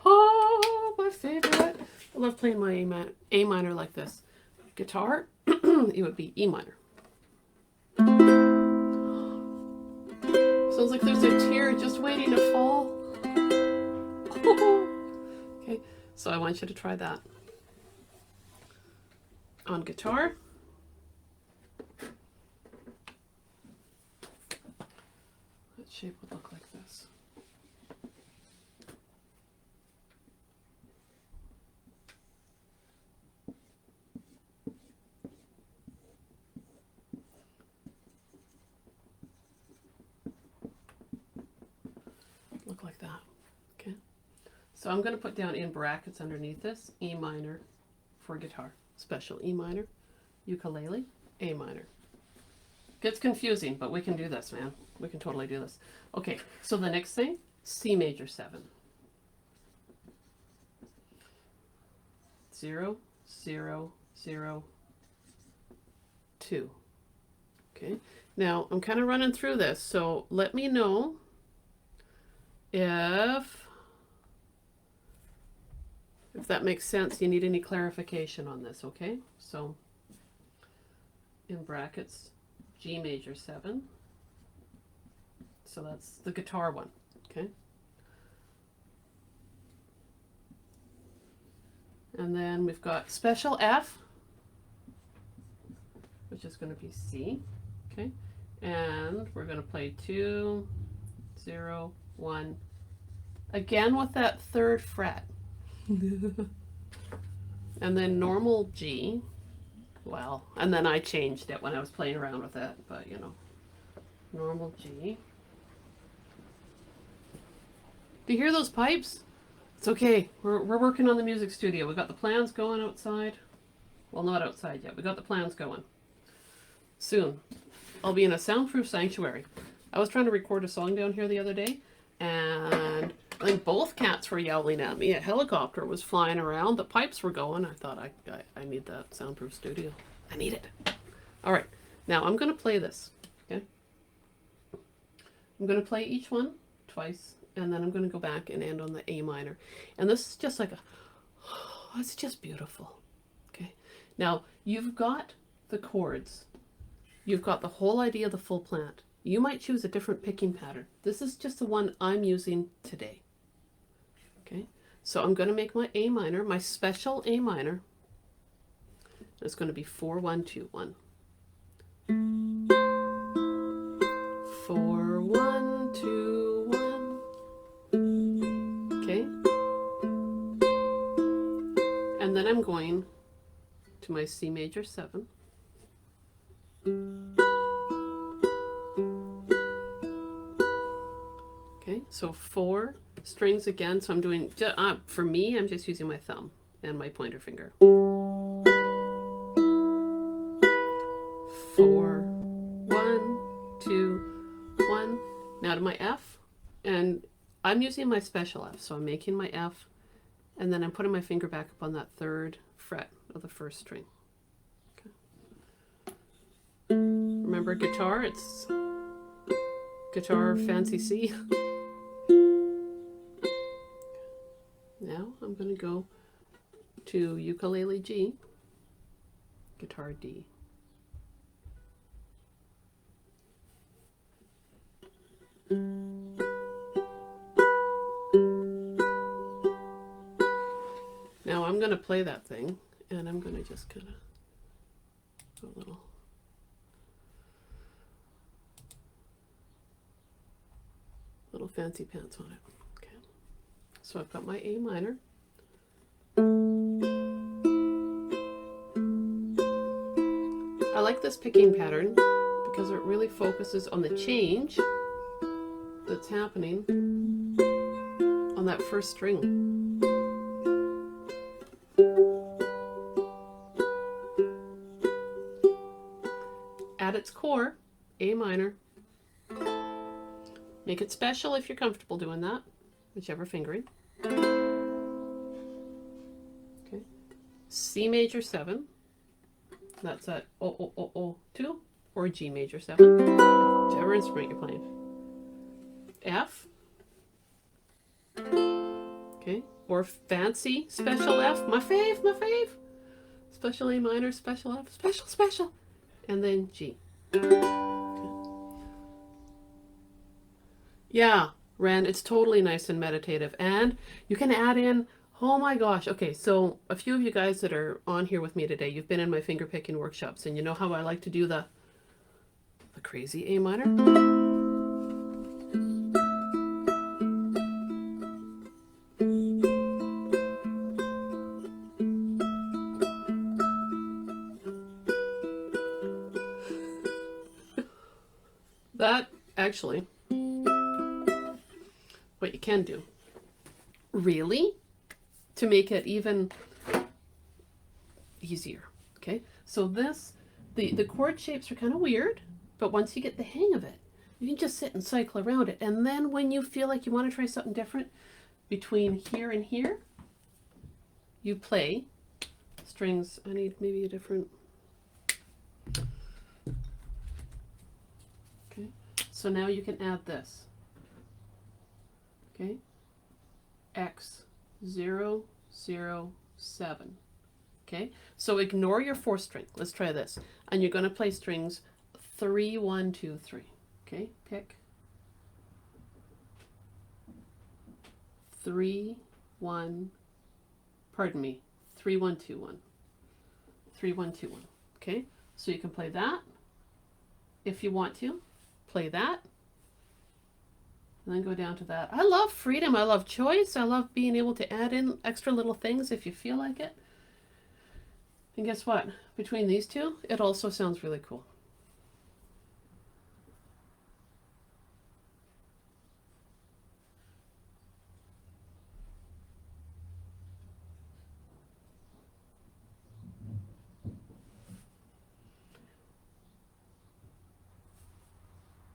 Oh, my favorite. I love playing my A minor like this. Guitar, it would be E minor. Sounds like there's a tear just waiting to fall. Okay, so I want you to try that. On guitar, that shape would look like this. Look like that. Okay. So I'm going to put down in brackets underneath this E minor for guitar, special E minor, ukulele, A minor. Gets confusing, but we can do this, man. We can totally do this. Okay, so the next thing, C major 7. 0, 0, 0, 2. Okay, now I'm kind of running through this, so let me know if that makes sense, you need any clarification on this, okay? So in brackets, G major 7. So that's the guitar one, okay? And then we've got special F, which is going to be C, okay? And we're going to play 2, 0, 1, again with that 3rd fret. And then normal G, well, and then I changed it when I was playing around with it, but you know, normal G. Do you hear those pipes? It's okay, we're working on the music studio. We got the plans going outside. Well, not outside yet, we got the plans going. Soon, I'll be in a soundproof sanctuary. I was trying to record a song down here the other day, and I think both cats were yowling at me. A helicopter was flying around. The pipes were going. I thought, I need that soundproof studio. I need it. All right. Now I'm going to play this. Okay. I'm going to play each one twice, and then I'm going to go back and end on the A minor. And this is just like it's just beautiful. Okay. Now you've got the chords. You've got the whole idea of the full plant. You might choose a different picking pattern. This is just the one I'm using today. Okay, so I'm going to make my A minor, my special A minor. It's going to be 4, 1, 2, 1. 4, 1, 2, 1. Okay. And then I'm going to my C major 7. Okay, so 4 strings again. So I'm doing, for me, I'm just using my thumb and my pointer finger. 4, 1, 2, 1. Now to my F, and I'm using my special F. So I'm making my F, and then I'm putting my finger back up on that 3rd fret of the 1st string. Okay. Remember guitar, it's guitar fancy C. Now I'm going to go to ukulele G, guitar D. Now I'm I'm going to play that thing, and I'm going to just kind of do a little fancy pants on it. Okay. So I've got my A minor. I like this picking pattern because it really focuses on the change that's happening on that first string. At its core, A minor. Make it special if you're comfortable doing that, whichever fingering. Okay. C major 7. That's at O2 or G major 7, whichever instrument you're playing. F. Okay. Or fancy special F, my fave. Special A minor, special F, special. And then G. Okay. Yeah, Ren, it's totally nice and meditative. And you can add in, oh my gosh. Okay, so a few of you guys that are on here with me today, you've been in my finger picking workshops, and you know how I like to do the crazy A minor. That actually, what you can do, really, to make it even easier. Okay, so this, the chord shapes are kind of weird, but once you get the hang of it, you can just sit and cycle around it. And then when you feel like you want to try something different between here and here, you play strings. I need maybe a different. Okay, so now you can add this. Okay, X 0 0 7. Okay, so ignore your 4th string. Let's try this. And you're going to play strings 3 1 2 3. Okay, pick 3 1. Pardon me. 3 1 2 1. 3 1 2 1. Okay, so you can play that if you want to. Play that. And then go down to that. I love freedom. I love choice. I love being able to add in extra little things if you feel like it. And guess what? Between these two, it also sounds really cool.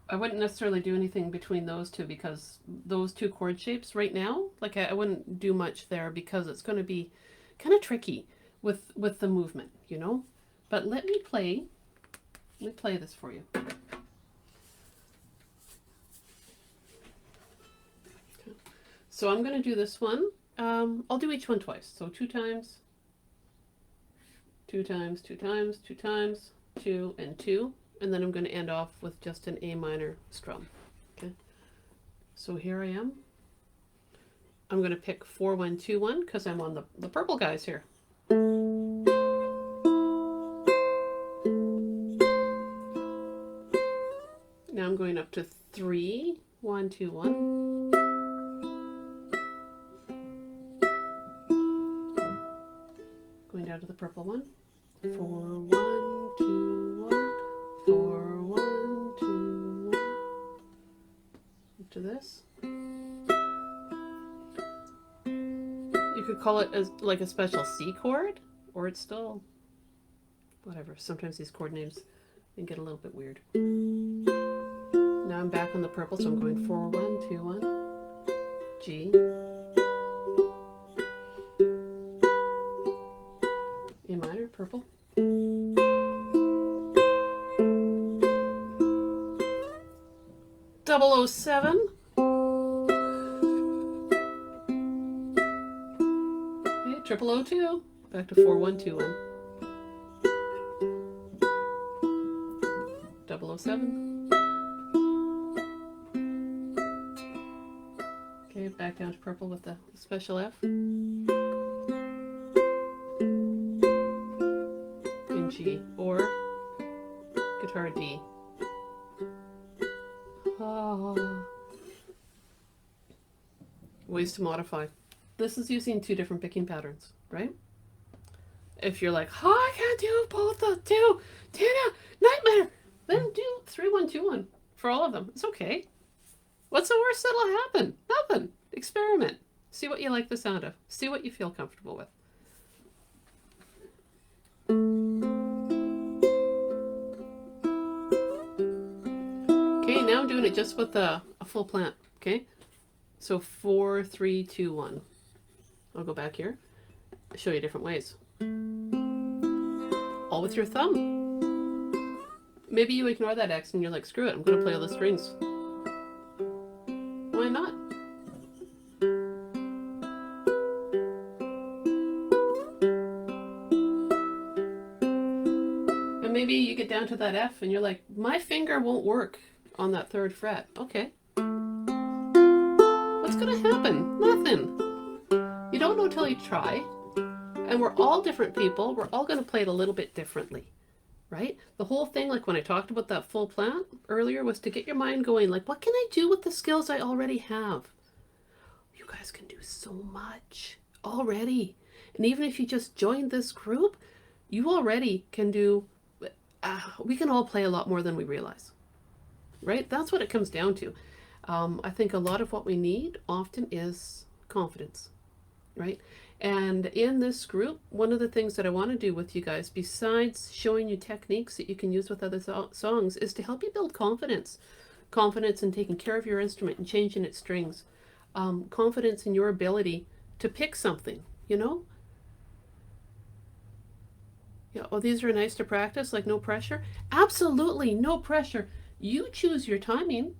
I wouldn't necessarily do anything between those two because those two chord shapes right now, like I wouldn't do much there because it's going to be kind of tricky with the movement, you know. But let me play this for you. Okay. So I'm going to do this one. I'll do each one twice. So 2 times, 2 times, 2 times, 2 times, 2 and 2. And then I'm going to end off with just an A minor strum. Okay. So here I am. I'm going to pick 4 1 2 1 because I'm on the purple guys here. Now I'm going up to 3 1 2 1. Going down to the purple one. 4 1 2 1. 4 1 2 1. Up to this. You could call it as like a special C chord, or it's still whatever. Sometimes these chord names can get a little bit weird. Now I'm back on the purple, so I'm going 4 1 2 1. G. A minor, purple. 007. Okay, 002. Back to 4 1 2 1. 007. Okay, back down to purple with the special F. G, or guitar D. Ways to modify. This is using two different picking patterns, right? If you're like, oh, I can't do both the two, Tina, nightmare, then do 3-1-2-1 for all of them. It's okay. What's the worst that'll happen? Nothing. Experiment. See what you like the sound of. See what you feel comfortable with. Okay, now I'm doing it just with a full plant. Okay, so 4, 3, 2, 1. I'll go back here. I'll show you different ways. All with your thumb. Maybe you ignore that X and you're like, screw it, I'm going to play all the strings. Why not? And maybe you get down to that F and you're like, my finger won't work on that 3rd fret. Okay. What's going to happen? Nothing. You don't know till you try. And we're all different people. We're all going to play it a little bit differently, right? The whole thing, like when I talked about that full plant earlier, was to get your mind going, like, what can I do with the skills I already have? You guys can do so much already. And even if you just joined this group, you already can do, we can all play a lot more than we realize, right? That's what it comes down to. I think a lot of what we need often is confidence, right? And in this group, one of the things that I want to do with you guys, besides showing you techniques that you can use with other songs, is to help you build confidence. Confidence in taking care of your instrument and changing its strings. Confidence in your ability to pick something, you know? Yeah, oh, these are nice to practice, like no pressure. Absolutely no pressure. You choose your timing.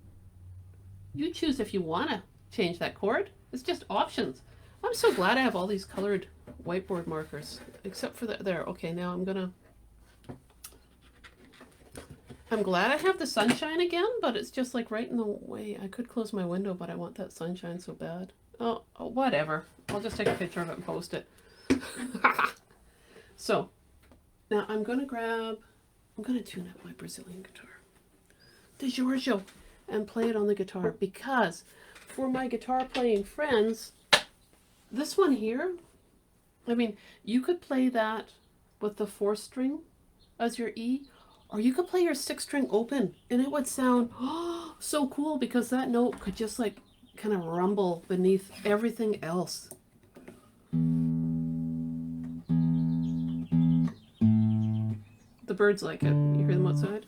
You choose if you want to change that chord. It's just options. I'm so glad I have all these colored whiteboard markers, except for there. Okay, now I'm glad I have the sunshine again, but it's just like right in the way. I could close my window, but I want that sunshine so bad. Oh, whatever. I'll just take a picture of it and post it. So now I'm going to tune up my Brazilian guitar, the Giorgio, and play it on the guitar, because for my guitar playing friends, this one here, I mean, you could play that with the 4th string as your E, or you could play your 6th string open, and it would sound so cool, because that note could just like kind of rumble beneath everything else. The birds like it. You hear them outside?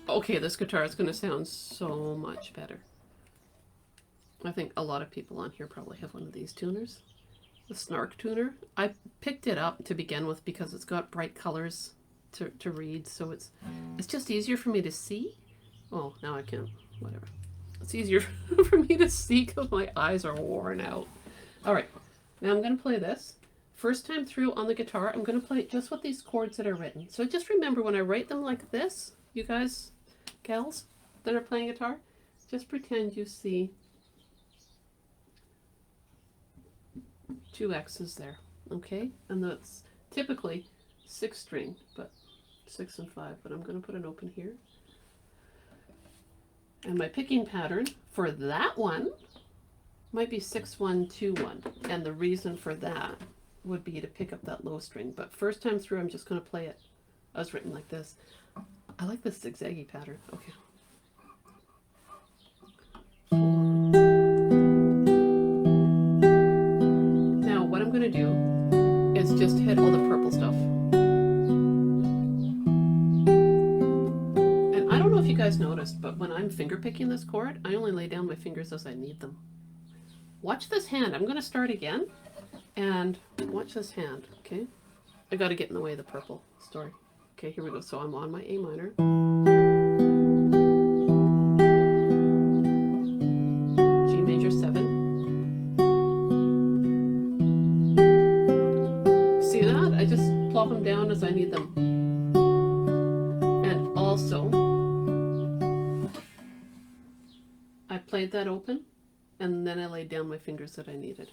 Okay, this guitar is going to sound so much better. I think a lot of people on here probably have one of these tuners. The Snark tuner. I picked it up to begin with because it's got bright colors to read, so it's just easier for me to see. Oh, now I can't. Whatever. It's easier for me to see because my eyes are worn out. All right, now I'm going to play this. First time through on the guitar, I'm going to play it just with these chords that are written. So just remember, when I write them like this, you guys, gals that are playing guitar, just pretend you see 2 X's there, okay? And that's typically 6 string, but 6 and 5, but I'm going to put an open here. And my picking pattern for that one might be 6-1-2-1, and the reason for that would be to pick up that low string. But first time through, I'm just going to play it as written like this. I like this zigzaggy pattern. Okay. Now what I'm going to do is just hit all the purple stuff. And I don't know if you guys noticed, but when I'm finger picking this chord, I only lay down my fingers as I need them. Watch this hand. I'm going to start again. And watch this hand, okay? I got to get in the way of the purple story. Okay, here we go. So I'm on my A minor. G major 7. See that? I just plop them down as I need them. And also, I played that open and then I laid down my fingers that I needed.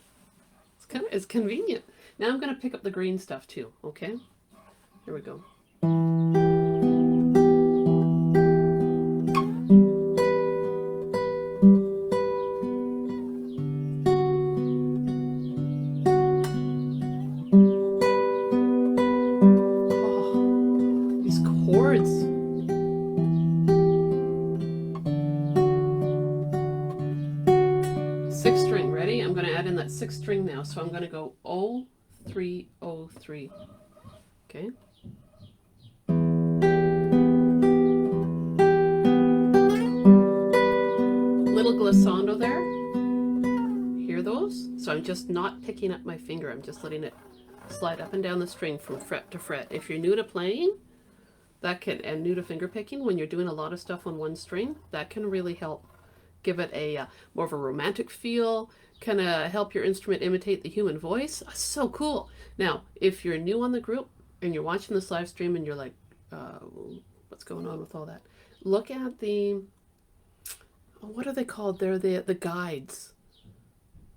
It's convenient. Now I'm going to pick up the green stuff too, okay? Here we go. Oh, these chords. Sixth string, ready? I'm going to add in that sixth string now. So I'm going to go O, 3, O, 3. Okay. Little glissando there. Hear those? So I'm just not picking up my finger. I'm just letting it slide up and down the string from fret to fret. If you're new to playing, that can, and new to finger picking, when you're doing a lot of stuff on one string, that can really help give it a more of a romantic feel, kind of help your instrument imitate the human voice. So cool. Now, if you're new on the group and you're watching this live stream and you're like, what's going on with all that? Look at the, what are they called? They're the guides,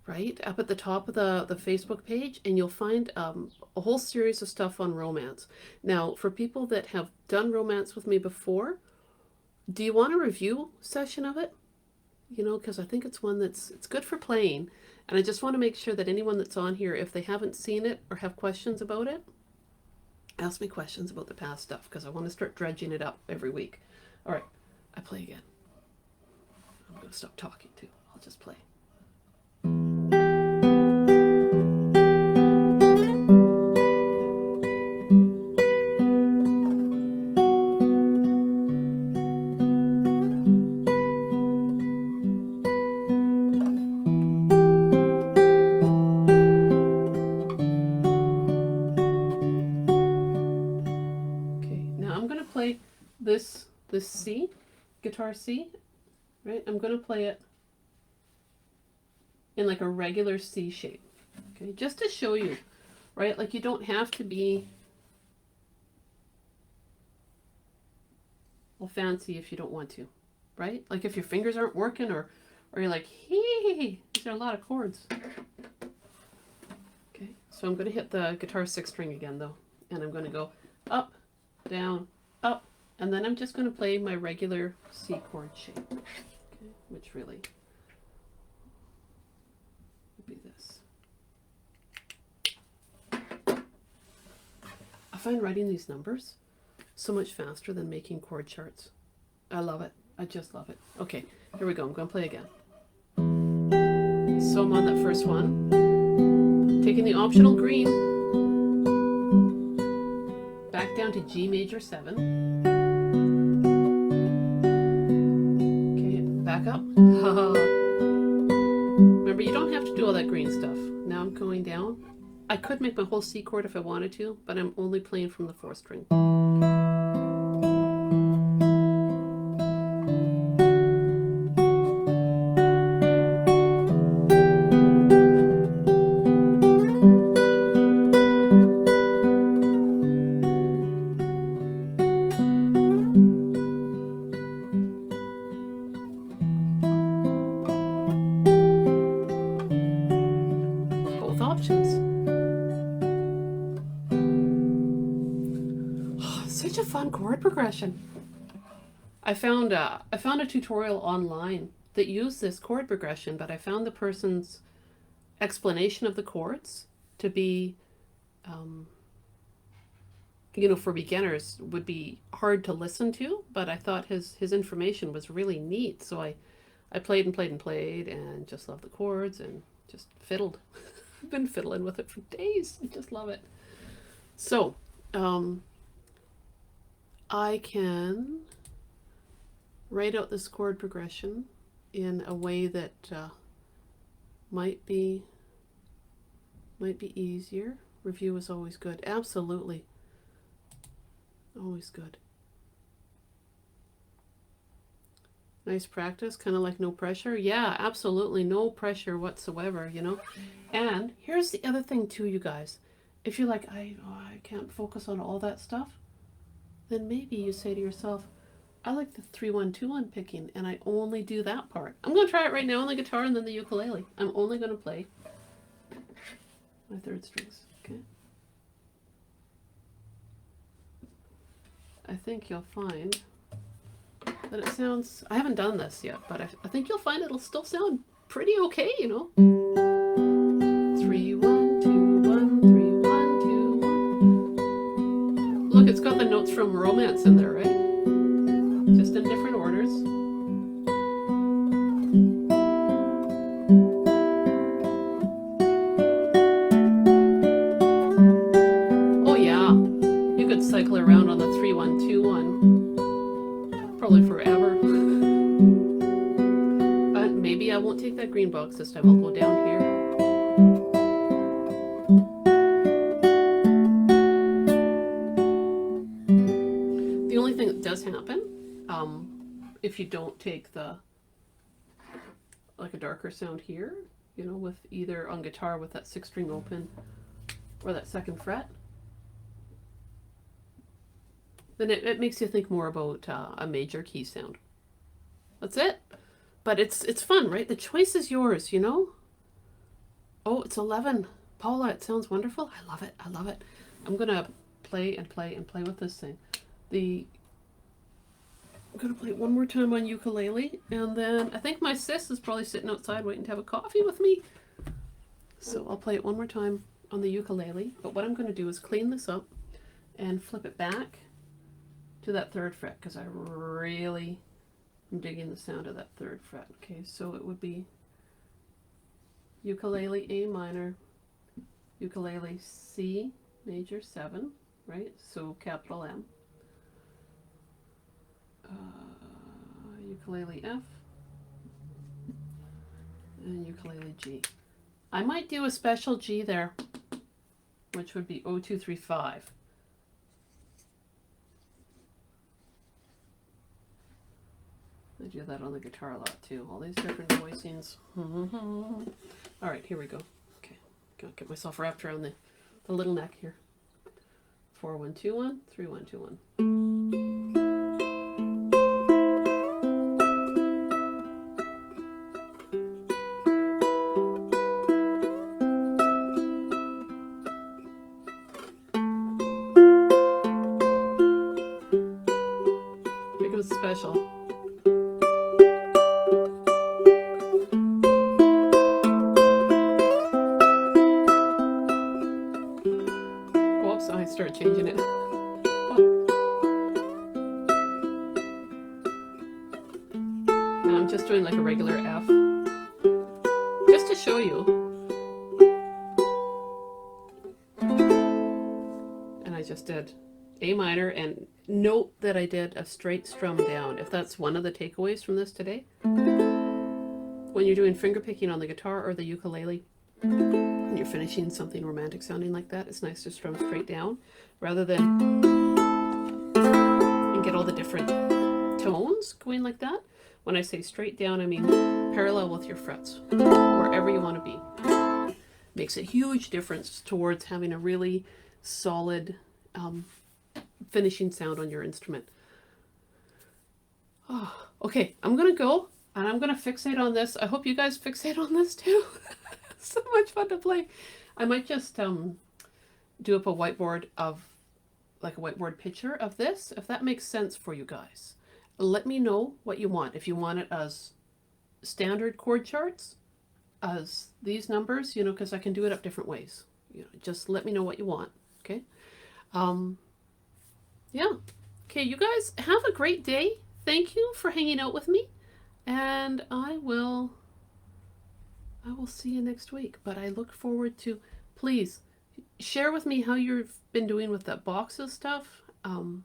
right? Up at the top of the Facebook page, and you'll find a whole series of stuff on romance. Now, for people that have done romance with me before, do you want a review session of it? You know, because I think it's one it's good for playing, and I just want to make sure that anyone that's on here, if they haven't seen it or have questions about it, ask me questions about the past stuff, because I want to start dredging it up every week. All right, I play again. I'm going to stop talking too. I'll just play. This C, guitar C, right? I'm going to play it in like a regular C shape, okay? Just to show you, right? Like you don't have to be all fancy if you don't want to, right? Like if your fingers aren't working, or you're like, hey, these are a lot of chords. Okay, so I'm going to hit the guitar 6th string again though, and I'm going to go up, down, up, and then I'm just going to play my regular C chord shape, okay, which really would be this. I find writing these numbers so much faster than making chord charts. I love it. I just love it. Okay, here we go. I'm going to play again. So I'm on that first one, taking the optional green, back down to G major 7. Back up. Remember, you don't have to do all that green stuff. Now I'm going down. I could make my whole C chord if I wanted to, but I'm only playing from the 4th string. Chord progression. I found a tutorial online that used this chord progression, but I found the person's explanation of the chords to be, you know, for beginners would be hard to listen to, but I thought his information was really neat. So I played and played and played and just loved the chords and just fiddled. I've been fiddling with it for days. I just love it. So, I can write out this chord progression in a way that might be easier. Review is always good. Absolutely. Always good. Nice practice, kind of like no pressure. Yeah, absolutely no pressure whatsoever, you know. And here's the other thing too, you guys. If you're like, I can't focus on all that stuff, then maybe you say to yourself, I like the 3-1-2-1 picking, and I only do that part. I'm going to try it right now on the guitar and then the ukulele. I'm only going to play my third strings, okay? I think you'll find that it sounds, I haven't done this yet, but I think you'll find it'll still sound pretty okay, you know? 3-1-2-1, 3-1-2-1. Look, it's got the notes from Romance in there, right? Just in different orders. Oh yeah, you could cycle around on the 3-1-2-1 probably forever. Maybe I won't take that green box this time. I'll go down here. The only thing that does happen, if you don't take the, like a darker sound here, you know, with either on guitar with that 6th string open or that 2nd fret, then it makes you think more about a major key sound. That's it. But it's fun, right? The choice is yours, you know? Oh, it's 11. Paula, it sounds wonderful. I love it. I love it. I'm going to play and play and play with this thing. I'm going to play it one more time on ukulele, and then I think my sis is probably sitting outside waiting to have a coffee with me. So I'll play it one more time on the ukulele, but what I'm going to do is clean this up and flip it back to that 3rd fret, because I really am digging the sound of that 3rd fret. Okay, so it would be ukulele A minor, ukulele C major 7, right? So capital M. Ukulele F, and ukulele G. I might do a special G there, which would be 0235. I do that on the guitar a lot too. All these different voicings. All right, here we go. Okay, gotta get myself wrapped around the little neck here. 4-1-2-1, 3-1-2-1. Special. Whoops, I started changing it. Oh. And I'm just doing like a regular F, just to show you. And I just did A minor, and note that I did a straight strum down. If that's one of the takeaways from this today, when you're doing finger picking on the guitar or the ukulele, and you're finishing something romantic sounding like that, it's nice to strum straight down rather than and get all the different tones going like that. When I say straight down, I mean parallel with your frets, wherever you want to be. Makes a huge difference towards having a really solid finishing sound on your instrument. Oh, okay, I'm gonna go and I'm gonna fixate on this. I hope you guys fixate on this too. So much fun to play. I might just do up a whiteboard of, like a whiteboard picture of this, if that makes sense for you guys. Let me know what you want. If you want it as standard chord charts, as these numbers, you know, because I can do it up different ways. You know, just let me know what you want, okay? Yeah. Okay, you guys have a great day. Thank you for hanging out with me, and I will see you next week. But I look forward to, please share with me how you've been doing with that boxes stuff, and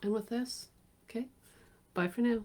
with this. Okay, bye for now.